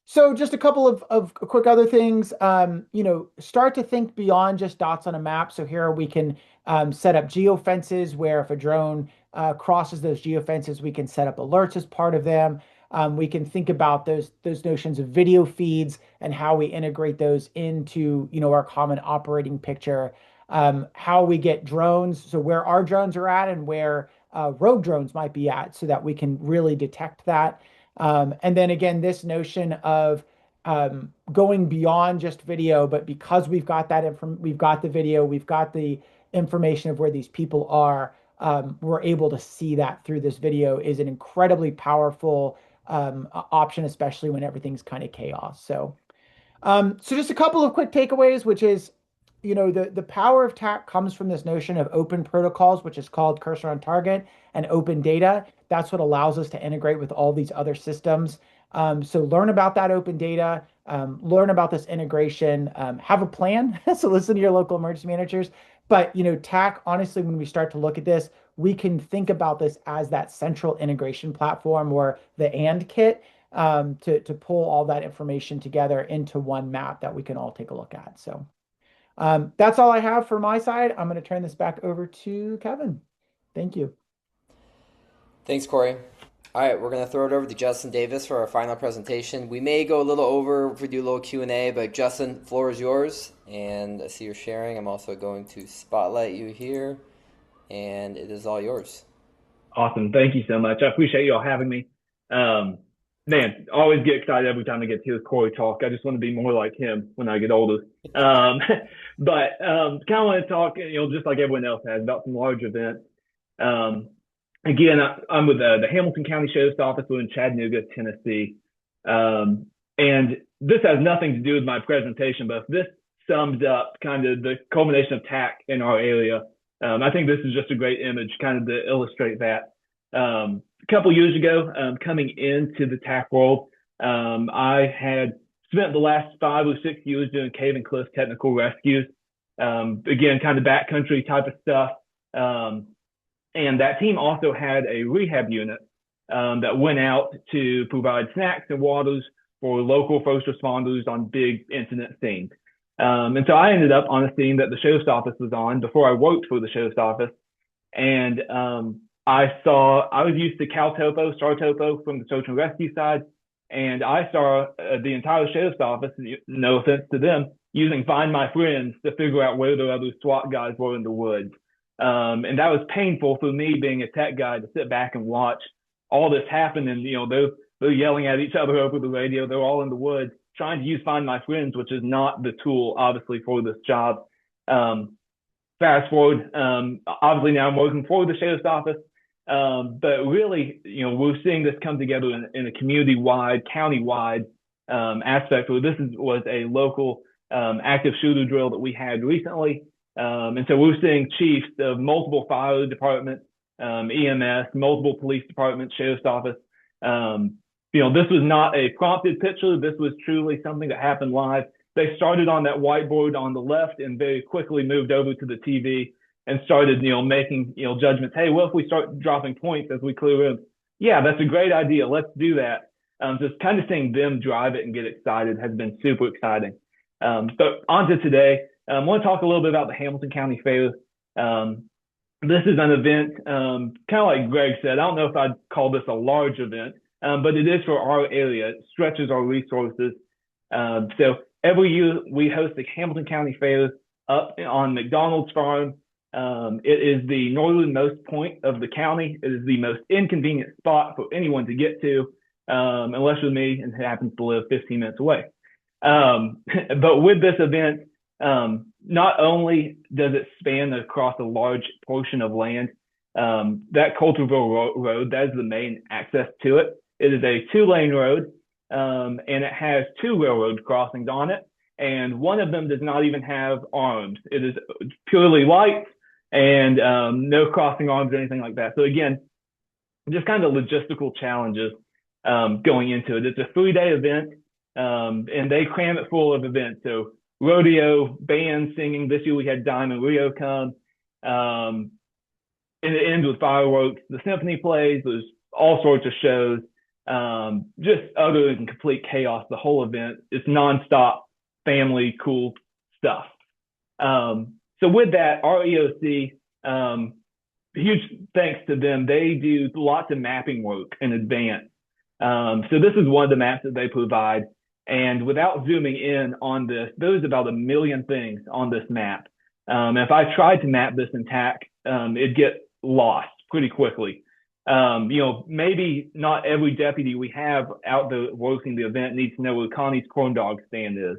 So just a couple of quick other things, start to think beyond just dots on a map. So here we can set up geofences, where if a drone crosses those geofences, we can set up alerts as part of them. We can think about those notions of video feeds and how we integrate those into our common operating picture. How we get drones, so where our drones are at and where rogue drones might be at, so that we can really detect that. And then again, this notion of going beyond just video, but because we've got we've got the video, we've got the information of where these people are, we're able to see that through this video, is an incredibly powerful option, especially when everything's kind of chaos. So just a couple of quick takeaways, which is the power of TAC comes from this notion of open protocols, which is called cursor on target, and open data. That's what allows us to integrate with all these other systems. So learn about that open data, learn about this integration, have a plan. So listen to your local emergency managers. But TAC, honestly, when we start to look at this, we can think about this as that central integration platform or the and kit, to pull all that information together into one map that we can all take a look at. So that's all I have for my side. I'm going to turn this back over to Kevin. Thank you. Thanks, Corey. All right, we're going to throw it over to Justin Davis for our final presentation. We may go a little over if we do a little Q&A, but Justin, floor is yours. And I see you're sharing. I'm also going to spotlight you here, and it is all yours. Awesome. Thank you so much. I appreciate you all having me. Man, I always get excited every time I get to hear Corey talk. I just want to be more like him when I get older. But kind of want to talk, just like everyone else has, about some large events. Again, I'm with the Hamilton County Sheriff's Office. We're in Chattanooga, Tennessee. And this has nothing to do with my presentation, but if this sums up kind of the culmination of TAC in our area, I think this is just a great image kind of to illustrate that. A couple years ago, coming into the TAC world, I had spent the last 5 or 6 years doing cave and cliff technical rescues. Again, kind of backcountry type of stuff. And that team also had a rehab unit that went out to provide snacks and waters for local first responders on big incident scenes. And so I ended up on a scene that the sheriff's office was on before I worked for the sheriff's office. And I was used to Cal Topo, Star Topo from the search and rescue side. And I saw the entire sheriff's office, no offense to them, using Find My Friends to figure out where the other SWAT guys were in the woods. And that was painful for me being a tech guy to sit back and watch all this happen. And, they're yelling at each other over the radio. They're all in the woods trying to use Find My Friends, which is not the tool, obviously, for this job. Fast forward, obviously now I'm working for the sheriff's office. But really, we're seeing this come together in a community-wide, county-wide aspect where this was a local active shooter drill that we had recently. And so we're seeing chiefs of multiple fire departments, EMS, multiple police departments, sheriff's office. This was not a prompted picture. This was truly something that happened live. They started on that whiteboard on the left and very quickly moved over to the TV and started, making, judgments. Hey, what if we start dropping points as we clear rooms? Yeah, that's a great idea. Let's do that. Just kind of seeing them drive it and get excited has been super exciting. So on to today. I want to talk a little bit about the Hamilton County Fair. This is an event, kind of like Greg said, I don't know if I'd call this a large event, but it is for our area. It stretches our resources. So every year we host the Hamilton County Fair up on McDonald's Farm. It is the northernmost point of the county. It is the most inconvenient spot for anyone to get to, unless you're me and happens to live 15 minutes away. But with this event, not only does it span across a large portion of land, that Coulterville Road, that is the main access to it. It is a 2-lane road, and it has 2 railroad crossings on it, and one of them does not even have arms. It is purely lights and no crossing arms or anything like that. So again, just kind of logistical challenges going into it. It's a 3-day event, and they cram it full of events. So rodeo, band singing. This year we had Diamond Rio come. And it ends with fireworks. The symphony plays. There's all sorts of shows. Just utter and complete chaos. The whole event. It's nonstop, family, cool stuff. So with that, our EOC, huge thanks to them. They do lots of mapping work in advance. So this is one of the maps that they provide. And without zooming in on this, there's about 1 million things on this map. If I tried to map this in TAC, it'd get lost pretty quickly. Maybe not every deputy we have out there working the event needs to know where Connie's corn dog stand is.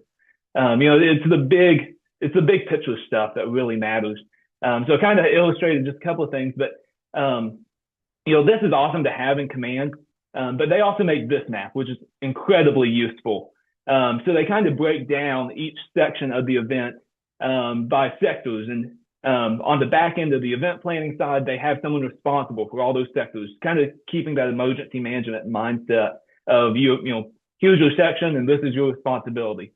It's the big picture stuff that really matters. So kind of illustrated just a couple of things, but this is awesome to have in command. But they also make this map, which is incredibly useful. So they kind of break down each section of the event by sectors. And on the back end of the event planning side, they have someone responsible for all those sectors, kind of keeping that emergency management mindset of here's your section and this is your responsibility.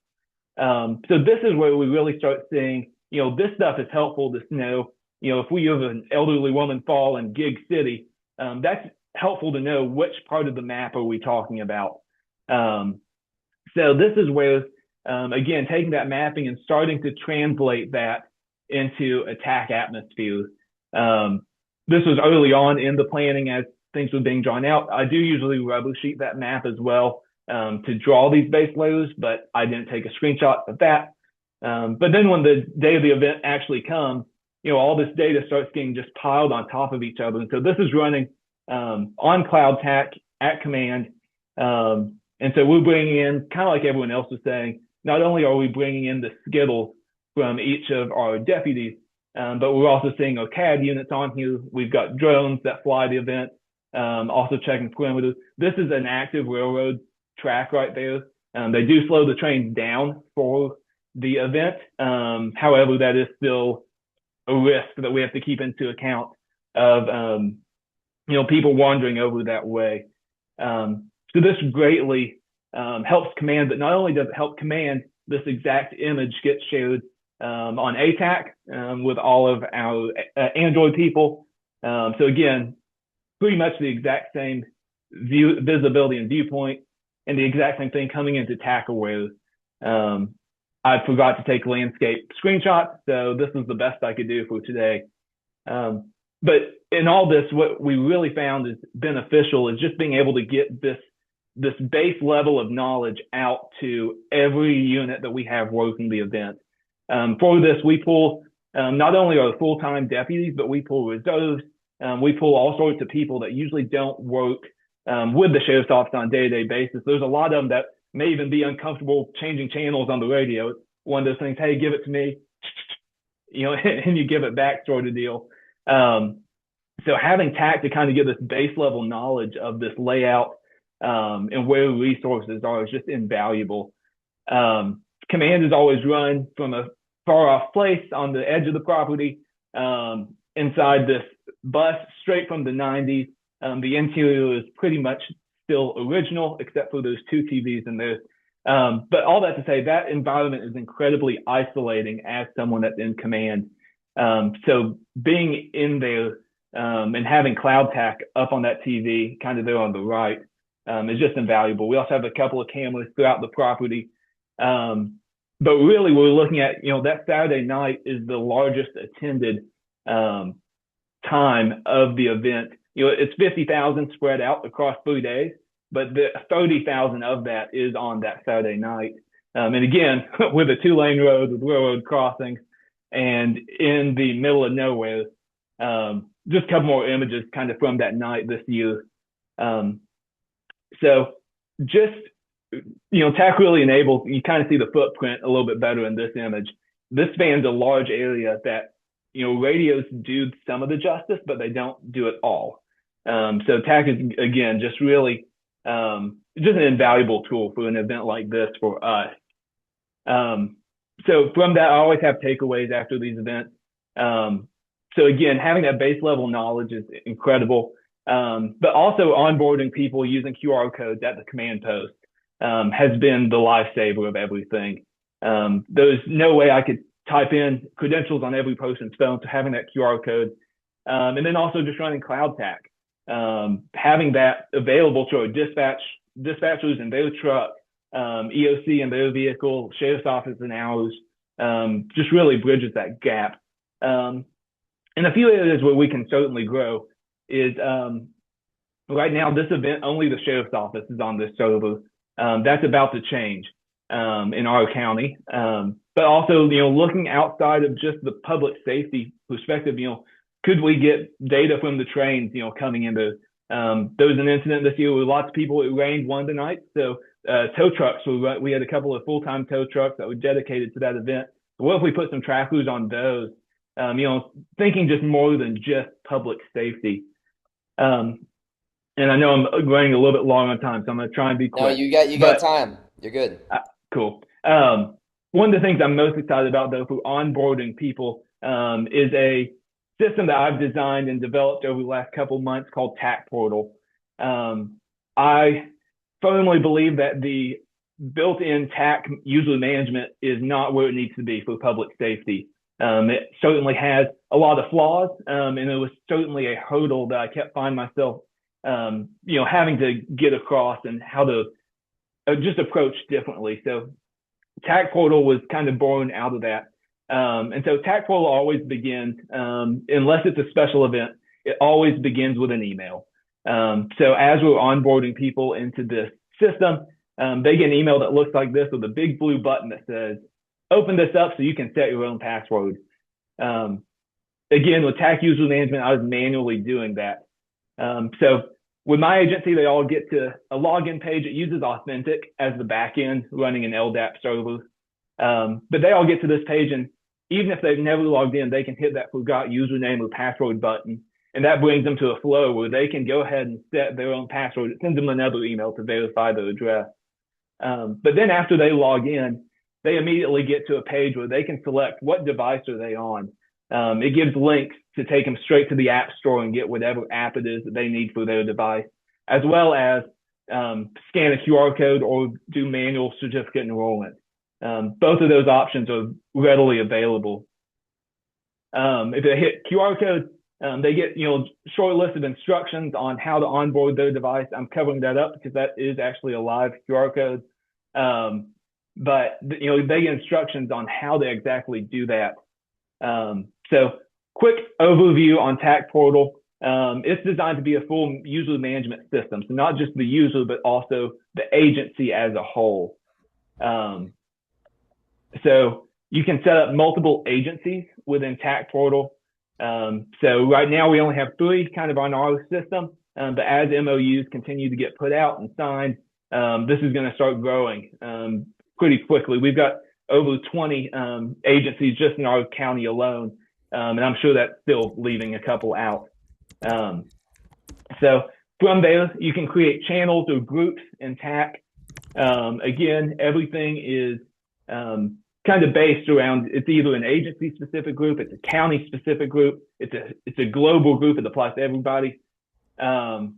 So this is where we really start seeing, this stuff is helpful to know, if we have an elderly woman fall in Gig City, that's helpful to know which part of the map are we talking about. So this is where, again, taking that mapping and starting to translate that into attack atmosphere. This was early on in the planning as things were being drawn out. I do usually rubber sheet that map as well to draw these base layers, but I didn't take a screenshot of that. But then when the day of the event actually comes, all this data starts getting just piled on top of each other. And so this is running on CloudTAC at command. And so we're bringing in, kind of like everyone else was saying, not only are we bringing in the skittles from each of our deputies, but we're also seeing our CAD units on here. We've got drones that fly the event, also checking perimeters. This is an active railroad track right there. They do slow the trains down for the event. However, that is still a risk that we have to keep into account of, people wandering over that way. So this greatly helps command, but not only does it help command, this exact image gets shared on ATAC with all of our Android people. So again, pretty much the exact same visibility and viewpoint, and the exact same thing coming into TAC-aware. I forgot to take landscape screenshots, so this is the best I could do for today. But in all this, what we really found is beneficial is just being able to get this base level of knowledge out to every unit that we have working the event. For this, we pull not only our full-time deputies, but we pull reserves. We pull all sorts of people that usually don't work with the sheriff's office on a day-to-day basis. There's a lot of them that may even be uncomfortable changing channels on the radio. It's one of those things, hey, give it to me, and you give it back sort of deal. So having TAC to kind of give this base level knowledge of this layout and where resources are is just invaluable. Command is always run from a far off place on the edge of the property inside this bus straight from the 90s. The interior is pretty much still original, except for those two TVs in there. But all that to say, that environment is incredibly isolating as someone that's in command. So being in there and having CloudTAC up on that TV, kind of there on the right, is just invaluable. We also have a couple of cameras throughout the property. But really, we're looking at, that Saturday night is the largest attended time of the event. It's 50,000 spread out across 3 days, but the 30,000 of that is on that Saturday night. And again, with a 2-lane road with railroad crossings and in the middle of nowhere, just a couple more images kind of from that night this year. So just, TAC really enables, you kind of see the footprint a little bit better in this image. This spans a large area that, radios do some of the justice, but they don't do it all. So TAC is, again, just really just an invaluable tool for an event like this for us. So from that, I always have takeaways after these events. So again, having that base level knowledge is incredible, but also onboarding people using QR codes at the command post has been the lifesaver of everything. There's no way I could type in credentials on every person's phone, so having that QR code. And then also just running CloudTAC, having that available to our dispatchers in their truck, EOC in their vehicle, sheriff's office in ours, just really bridges that gap. And a few areas where we can certainly grow is right now, this event, only the sheriff's office is on this server. That's about to change in our county. But also, looking outside of just the public safety perspective, could we get data from the trains, coming into, there was an incident this year with lots of people, it rained one night. So tow trucks, we had a couple of full-time tow trucks that were dedicated to that event. So what if we put some trackers on those? Thinking just more than just public safety. And I know I'm running a little bit long on time, so I'm going to try and be quick. No, you got time. You're good. Cool. one of the things I'm most excited about, though, for onboarding people is a system that I've designed and developed over the last couple of months called TAC Portal. I firmly believe that the built-in TAC user management is not where it needs to be for public safety. It certainly has a lot of flaws, and it was certainly a hurdle that I kept finding myself, having to get across and how to just approach differently. So TAC Portal was kind of born out of that. And so TAC Portal always begins, unless it's a special event, it always begins with an email. So as we're onboarding people into this system, they get an email that looks like this with a big blue button that says, open this up so you can set your own password. Again, with TAC user management, I was manually doing that. So with my agency, they all get to a login page. It uses Authentic as the backend running an LDAP server. But they all get to this page, and even if they've never logged in, they can hit that forgot username or password button. And that brings them to a flow where they can go ahead and set their own password. It sends them another email to verify their address. But then after they log in, they immediately get to a page where they can select what device are they on. It gives links to take them straight to the App Store and get whatever app it is that they need for their device, as well as scan a QR code or do manual certificate enrollment. Both of those options are readily available. If they hit QR code, they get short list of instructions on how to onboard their device. I'm covering that up because that is actually a live QR code. But they get instructions on how to exactly do that. So quick overview on TAC Portal. It's designed to be a full user management system. So not just the user, but also the agency as a whole. So you can set up multiple agencies within TAC Portal. So right now we only have 3 kind of on our system, but as MOUs continue to get put out and signed, this is going to start growing pretty quickly. We've got over 20 agencies just in our county alone, and I'm sure that's still leaving a couple out. So from there, you can create channels or groups in TAC. Again, everything is kind of based around, it's either an agency specific group, it's a county specific group, it's a global group that applies to everybody. And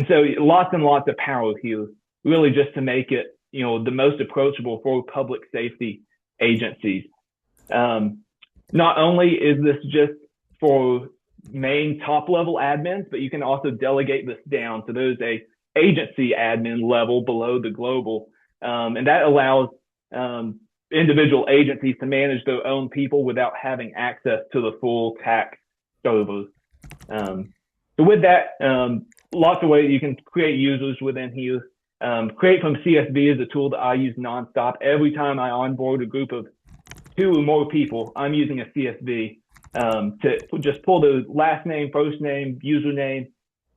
so lots and lots of power here, really just to make it, the most approachable for public safety agencies. Not only is this just for main top level admins, but you can also delegate this down. So there's a agency admin level below the global, and that allows individual agencies to manage their own people without having access to the full TAC servers. So with that, lots of ways you can create users within here. Create from CSV is a tool that I use nonstop. Every time I onboard a group of 2 or more people, I'm using a CSV to just pull the last name, first name, username.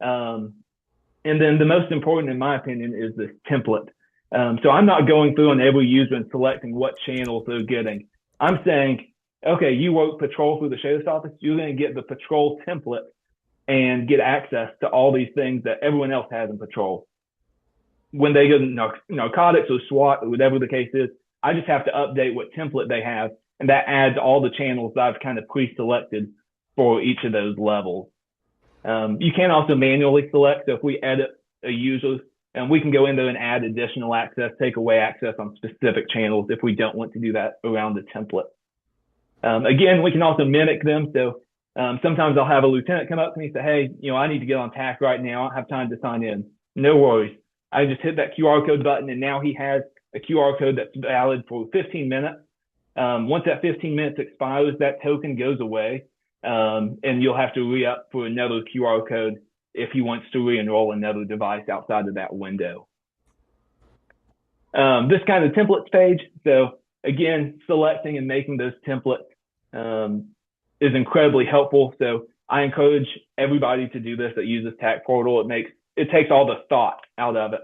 And then the most important, in my opinion, is this template. So I'm not going through on every user and selecting what channels they're getting. I'm saying, okay, you work patrol through the sheriff's office, you're going to get the patrol template and get access to all these things that everyone else has in patrol. When they go to narcotics or SWAT or whatever the case is, I just have to update what template they have, and that adds all the channels that I've kind of pre-selected for each of those levels. You can also manually select. So if we edit a user, and we can go in there and add additional access, take away access on specific channels if we don't want to do that around the template. Again, we can also mimic them. So sometimes I'll have a lieutenant come up to me and say, hey, I need to get on TAC right now. I don't have time to sign in. No worries. I just hit that QR code button, and now he has a QR code that's valid for 15 minutes. Once that 15 minutes expires, that token goes away, and you'll have to re-up for another QR code if he wants to re-enroll another device outside of that window. This kind of templates page. So again, selecting and making those templates is incredibly helpful. So I encourage everybody to do this that uses TAC Portal. It takes all the thought out of it.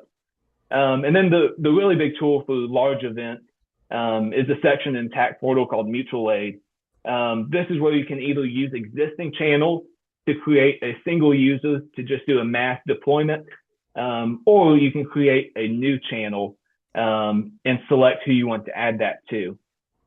And then the really big tool for large events is a section in TAC Portal called Mutual Aid. This is where you can either use existing channels to create a single user to just do a mass deployment, or you can create a new channel and select who you want to add that to.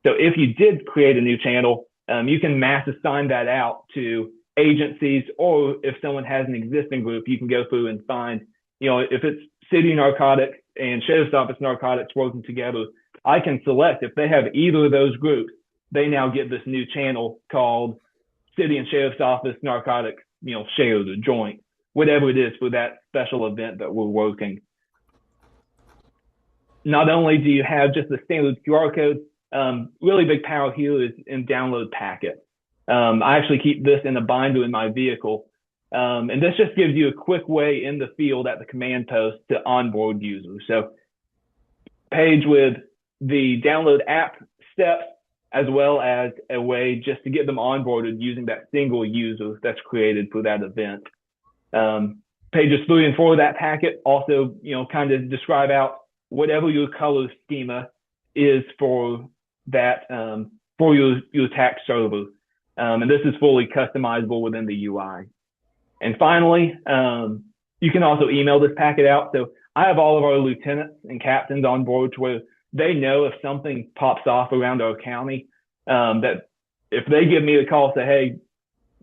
So if you did create a new channel, you can mass assign that out to agencies, or if someone has an existing group, you can go through and find, if it's city narcotics and sheriff's office narcotics working together, I can select if they have either of those groups, they now get this new channel called city and sheriff's office narcotics, shared or joint, whatever it is for that special event that we're working. Not only do you have just the standard QR code, really big power here is in download packets. I actually keep this in a binder in my vehicle. And this just gives you a quick way in the field at the command post to onboard users. So page with the download app steps, as well as a way just to get them onboarded using that single user that's created for that event. Pages 3 and 4 of that packet also, kind of describe out whatever your color schema is for that, for your TAC server. And this is fully customizable within the UI. And finally, you can also email this packet out. So I have all of our lieutenants and captains on board to where they know if something pops off around our county, that if they give me a call, say, hey,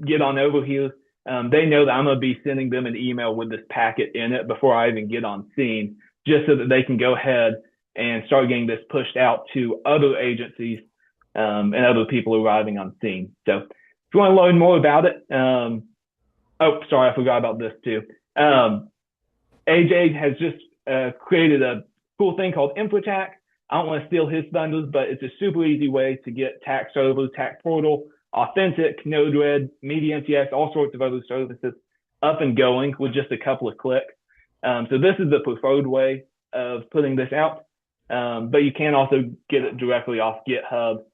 get on over here, they know that I'm going to be sending them an email with this packet in it before I even get on scene, just so that they can go ahead and start getting this pushed out to other agencies and other people arriving on scene. So if you want to learn more about it, oh, sorry, I forgot about this too. AJ has just created a cool thing called InfoTac. I don't want to steal his thunders, but it's a super easy way to get TAC server, TAC portal, Authentic, Node-RED, MediaMTX, all sorts of other services up and going with just a couple of clicks. So this is the preferred way of putting this out, but you can also get it directly off GitHub,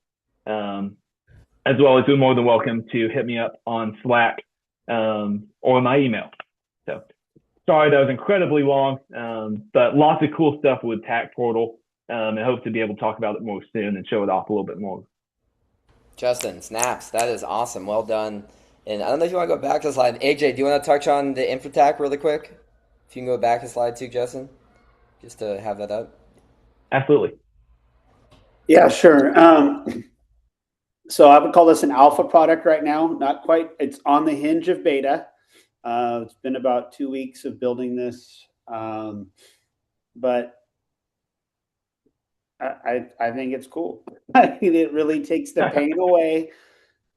as well as you're more than welcome to hit me up on Slack or my email. So sorry, that was incredibly long, but lots of cool stuff with TAC portal. And hope to be able to talk about it more soon and show it off a little bit more. Justin, snaps. That is awesome. Well done. And I don't know if you want to go back to the slide. AJ, do you want to touch on the InfoTac really quick? If you can go back a slide too, Justin, just to have that up. Absolutely. Yeah, sure. So I would call this an alpha product right now. Not quite. It's on the hinge of beta. It's been about 2 weeks of building this, but I think it's cool. I mean, it really takes the pain away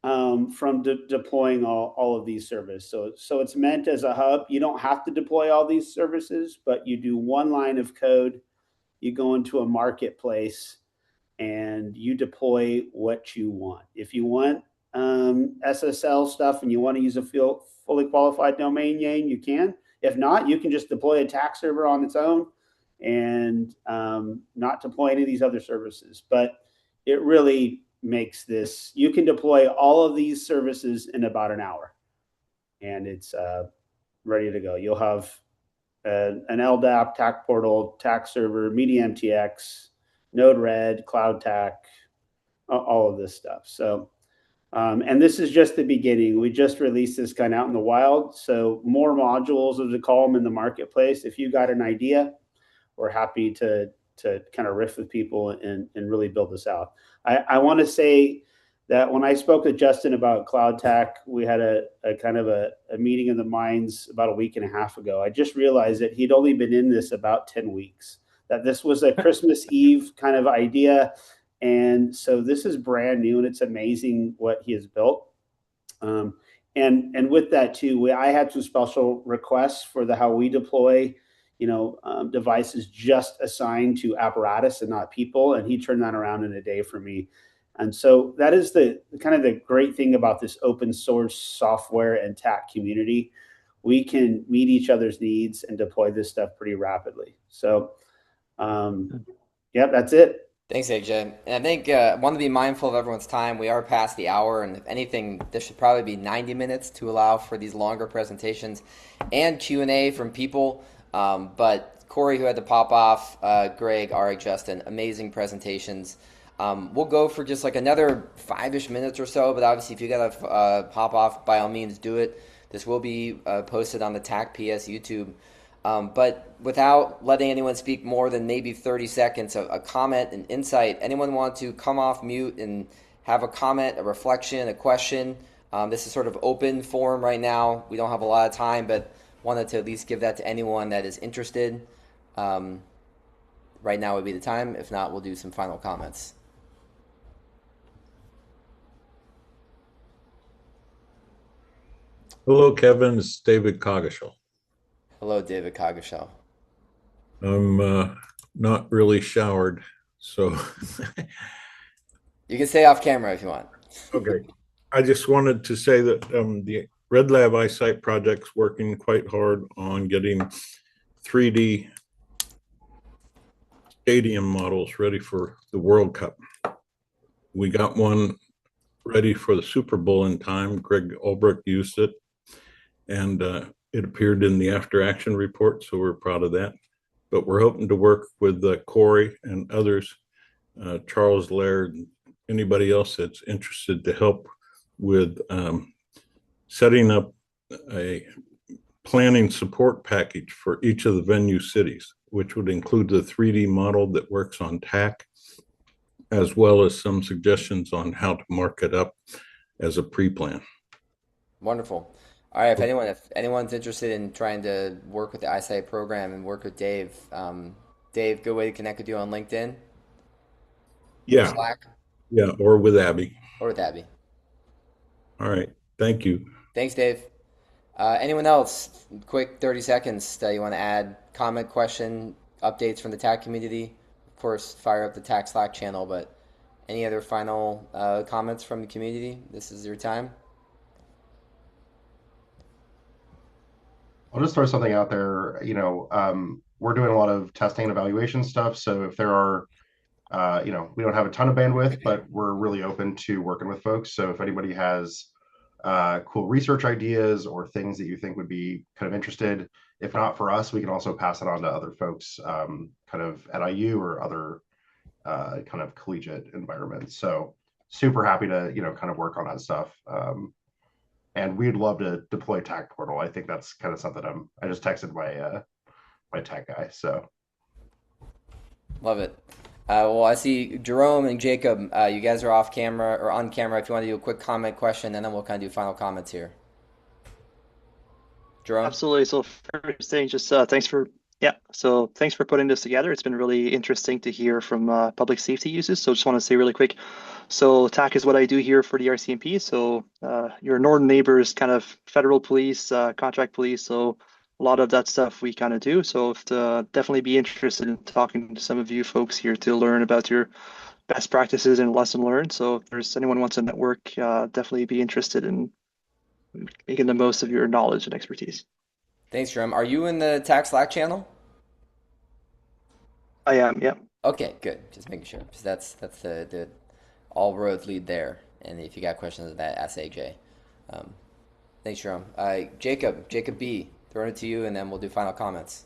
from deploying all of these services. So it's meant as a hub. You don't have to deploy all these services, but you do one line of code. You go into a marketplace and you deploy what you want. If you want SSL stuff and you want to use a fully qualified domain name, you can. If not, you can just deploy a TAC server on its own and not deploy any of these other services. But it really makes this, you can deploy all of these services in about an hour, and it's ready to go. You'll have an LDAP, TAC portal, TAC server, MediaMTX, Node-RED, Cloud TAC, all of this stuff. So, and this is just the beginning. We just released this kind of out in the wild. So more modules, as we call them, in the marketplace. If you got an idea, we're happy to kind of riff with people and really build this out. I want to say that when I spoke with Justin about Cloud TAC, we had a kind of a meeting of the minds about a week and a half ago. I just realized that he'd only been in this about 10 weeks, that this was a Christmas Eve kind of idea. And so this is brand new, and it's amazing what he has built. And with that too, I had some special requests for how we deploy devices just assigned to apparatus and not people. And he turned that around in a day for me. And so that is the kind of the great thing about this open source software and TAC community. We can meet each other's needs and deploy this stuff pretty rapidly. So, yeah, that's it. Thanks, AJ. And I think I want to be mindful of everyone's time. We are past the hour, and if anything, this should probably be 90 minutes to allow for these longer presentations and Q&A from people. But Corey, who had to pop off, Greg, Arik, Justin, amazing presentations. We'll go for just like another 5-ish minutes or so, but obviously if you got to pop off, by all means do it. This will be posted on the TAC PS YouTube But without letting anyone speak more than maybe 30 seconds, a comment, an insight, anyone want to come off mute and have a comment, a reflection, a question? This is sort of open forum right now. We don't have a lot of time, but wanted to at least give that to anyone that is interested. Right now would be the time. If not, we'll do some final comments. Hello, Kevin. It's David Coggeshall. Hello, David Coggeshall. I'm not really showered, so You can stay off camera if you want. okay. I just wanted to say that the Red Lab Eyesight Project's working quite hard on getting 3D stadium models ready for the World Cup. We got one ready for the Super Bowl in time. Greg Ulbrich used it, and it appeared in the after action report, so we're proud of that. But we're hoping to work with Corey and others, Charles Laird, anybody else that's interested to help with setting up a planning support package for each of the venue cities, which would include the 3D model that works on TAC, as well as some suggestions on how to mark it up as a pre-plan. Wonderful. All right, if anyone's interested in trying to work with the eyesight program and work with Dave, Dave, good way to connect with you on LinkedIn. Yeah. Or Slack. Yeah, or with Abby. Or with Abby. All right. Thank you. Thanks, Dave. Anyone else? Quick 30 seconds that you want to add? Comment, question, updates from the TAC community? Of course, fire up the TAC Slack channel, but any other final comments from the community? This is your time. I'll just throw something out there. We're doing a lot of testing and evaluation stuff. So if there are, we don't have a ton of bandwidth, but we're really open to working with folks. So if anybody has cool research ideas or things that you think would be kind of interested, if not for us, we can also pass it on to other folks kind of at IU or other kind of collegiate environments. So super happy to, kind of work on that stuff. And we'd love to deploy TAC Portal. I think that's kind of something I just texted my tech guy. So love it. Well, I see Jerome and Jacob. You guys are off camera or on camera. If you want to do a quick comment question, and then we'll kind of do final comments here. Jerome? Absolutely. So first thing, just thanks for putting this together. It's been really interesting to hear from public safety users. So just want to say really quick. So TAC is what I do here for the RCMP. So your northern neighbors, kind of federal police, contract police. So a lot of that stuff we kind of do. So definitely be interested in talking to some of you folks here to learn about your best practices and lesson learned. So if there's anyone who wants to network, definitely be interested in making the most of your knowledge and expertise. Thanks, Jerome. Are you in the TAC Slack channel? I am, yeah. Okay, good. Just making sure. Because that's the all roads lead there. And if you got questions of that, ask AJ. Thanks, Jerome. Jacob B, throwing it to you, and then we'll do final comments.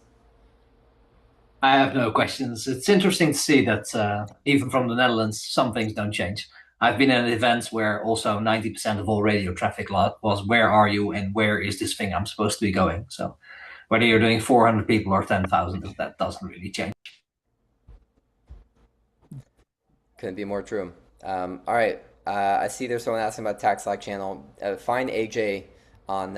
I have no questions. It's interesting to see that even from the Netherlands, some things don't change. I've been at events where also 90% of all radio traffic was where are you and where is this thing I'm supposed to be going? So whether you're doing 400 people or 10,000, that doesn't really change. Couldn't be more true. All right. I see there's someone asking about TAC Slack channel. Find AJ on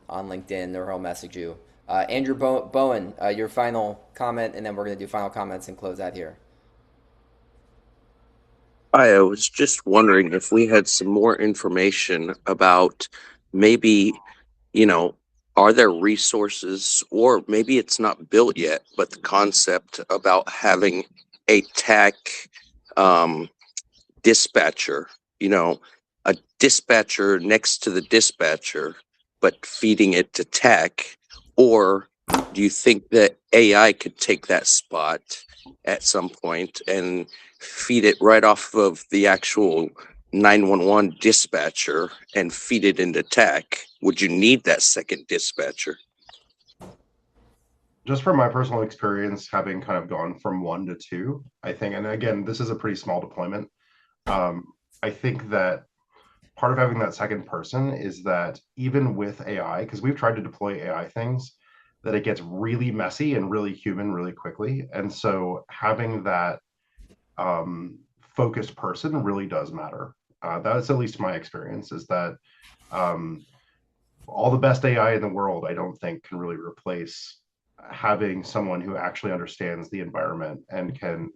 LinkedIn, or he'll message you. Andrew Bowen, your final comment, and then we're going to do final comments and close out here. I was just wondering if we had some more information about maybe, are there resources, or maybe it's not built yet, but the concept about having a TAC dispatcher, a dispatcher next to the dispatcher, but feeding it to TAC. Or do you think that AI could take that spot at some point and feed it right off of the actual 911 dispatcher and feed it into TAC? Would you need that second dispatcher? Just from my personal experience, having kind of gone from 1 to 2, I think, and again, this is a pretty small deployment. I think that part of having that second person is that even with AI, because we've tried to deploy AI things, that it gets really messy and really human really quickly. And so having that focused person really does matter. That's at least my experience, is that all the best AI in the world, I don't think can really replace having someone who actually understands the environment and can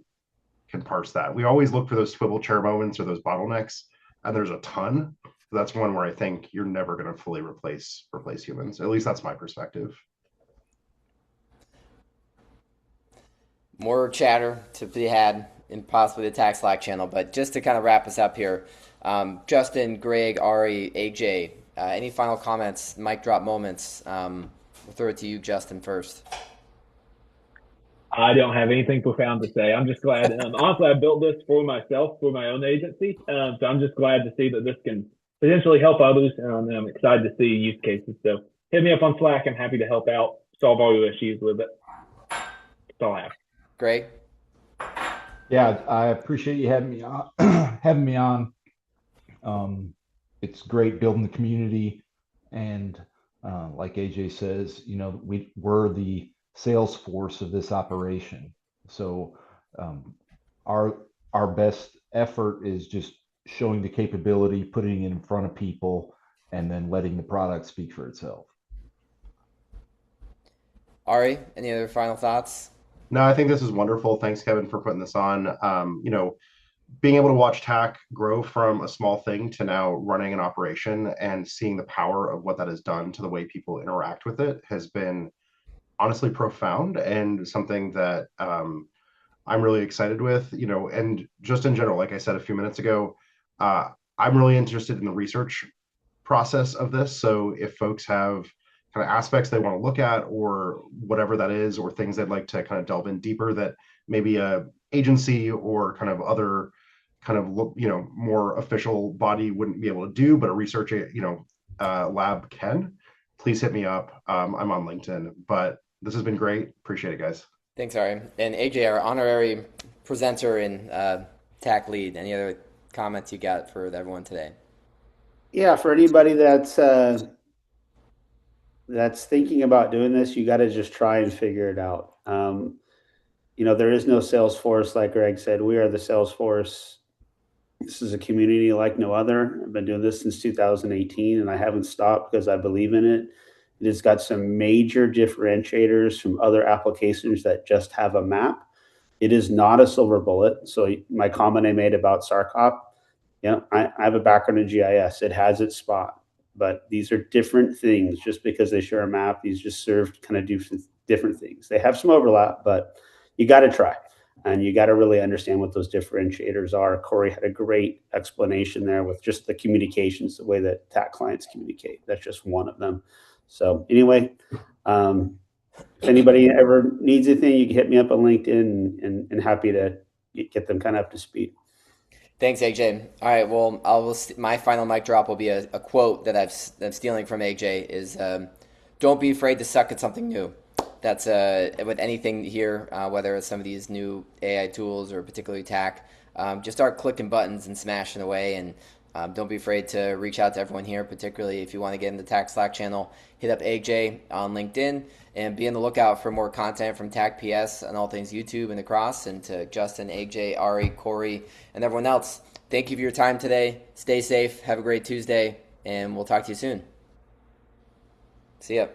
parse that. We always look for those swivel chair moments or those bottlenecks, and there's a ton. That's one where I think you're never going to fully replace humans. At least that's my perspective. More chatter to be had in possibly the TAC Slack channel, but just to kind of wrap us up here, Justin, Greg, Ari, AJ, any final comments, mic drop moments? We'll throw it to you, Justin, first. I don't have anything profound to say. I'm just glad. Honestly, I built this for myself, for my own agency. So I'm just glad to see that this can potentially help others. I'm excited to see use cases. So hit me up on Slack. I'm happy to help out, solve all your issues with it. That's all I have. Greg? Yeah, I appreciate you having me on. It's great building the community, and like AJ says, we're the sales force of this operation. So our best effort is just showing the capability, putting it in front of people, and then letting the product speak for itself. Ari, any other final thoughts? No, I think this is wonderful. Thanks, Kevin, for putting this on. Being able to watch TAC grow from a small thing to now running an operation and seeing the power of what that has done to the way people interact with it has been honestly profound, and something that I'm really excited with, and just in general, like I said a few minutes ago, I'm really interested in the research process of this. So if folks have kind of aspects they want to look at, or whatever that is, or things they'd like to kind of delve in deeper that maybe a agency or kind of other kind of more official body wouldn't be able to do, but a research lab can, please hit me up. I'm on LinkedIn. But this has been great. Appreciate it, guys. Thanks, Ari. And AJ, our honorary presenter and TAC lead, any other comments you got for everyone today? Yeah, for anybody that's thinking about doing this, you got to just try and figure it out. There is no Salesforce, like Greg said. We are the Salesforce. This is a community like no other. I've been doing this since 2018, and I haven't stopped because I believe in it. It has got some major differentiators from other applications that just have a map. It is not a silver bullet. So my comment I made about SARCOP, I have a background in GIS. It has its spot, but these are different things. Just because they share a map, these just serve kind of different things. They have some overlap, but you got to try, and you got to really understand what those differentiators are. Corey had a great explanation there with just the communications, the way that TAC clients communicate. That's just one of them. So anyway, if anybody ever needs anything, you can hit me up on LinkedIn, and happy to get them kind of up to speed. Thanks, AJ. All right, well, my final mic drop will be a quote that I'm stealing from AJ is, don't be afraid to suck at something new. That's with anything here, whether it's some of these new AI tools or particularly TAC, just start clicking buttons and smashing away, and don't be afraid to reach out to everyone here, particularly if you want to get in the TAC Slack channel. Hit up AJ on LinkedIn, and be on the lookout for more content from TAC PS on all things YouTube and across, and to Justin, AJ, Ari, Corey, and everyone else. Thank you for your time today. Stay safe. Have a great Tuesday, and we'll talk to you soon. See ya.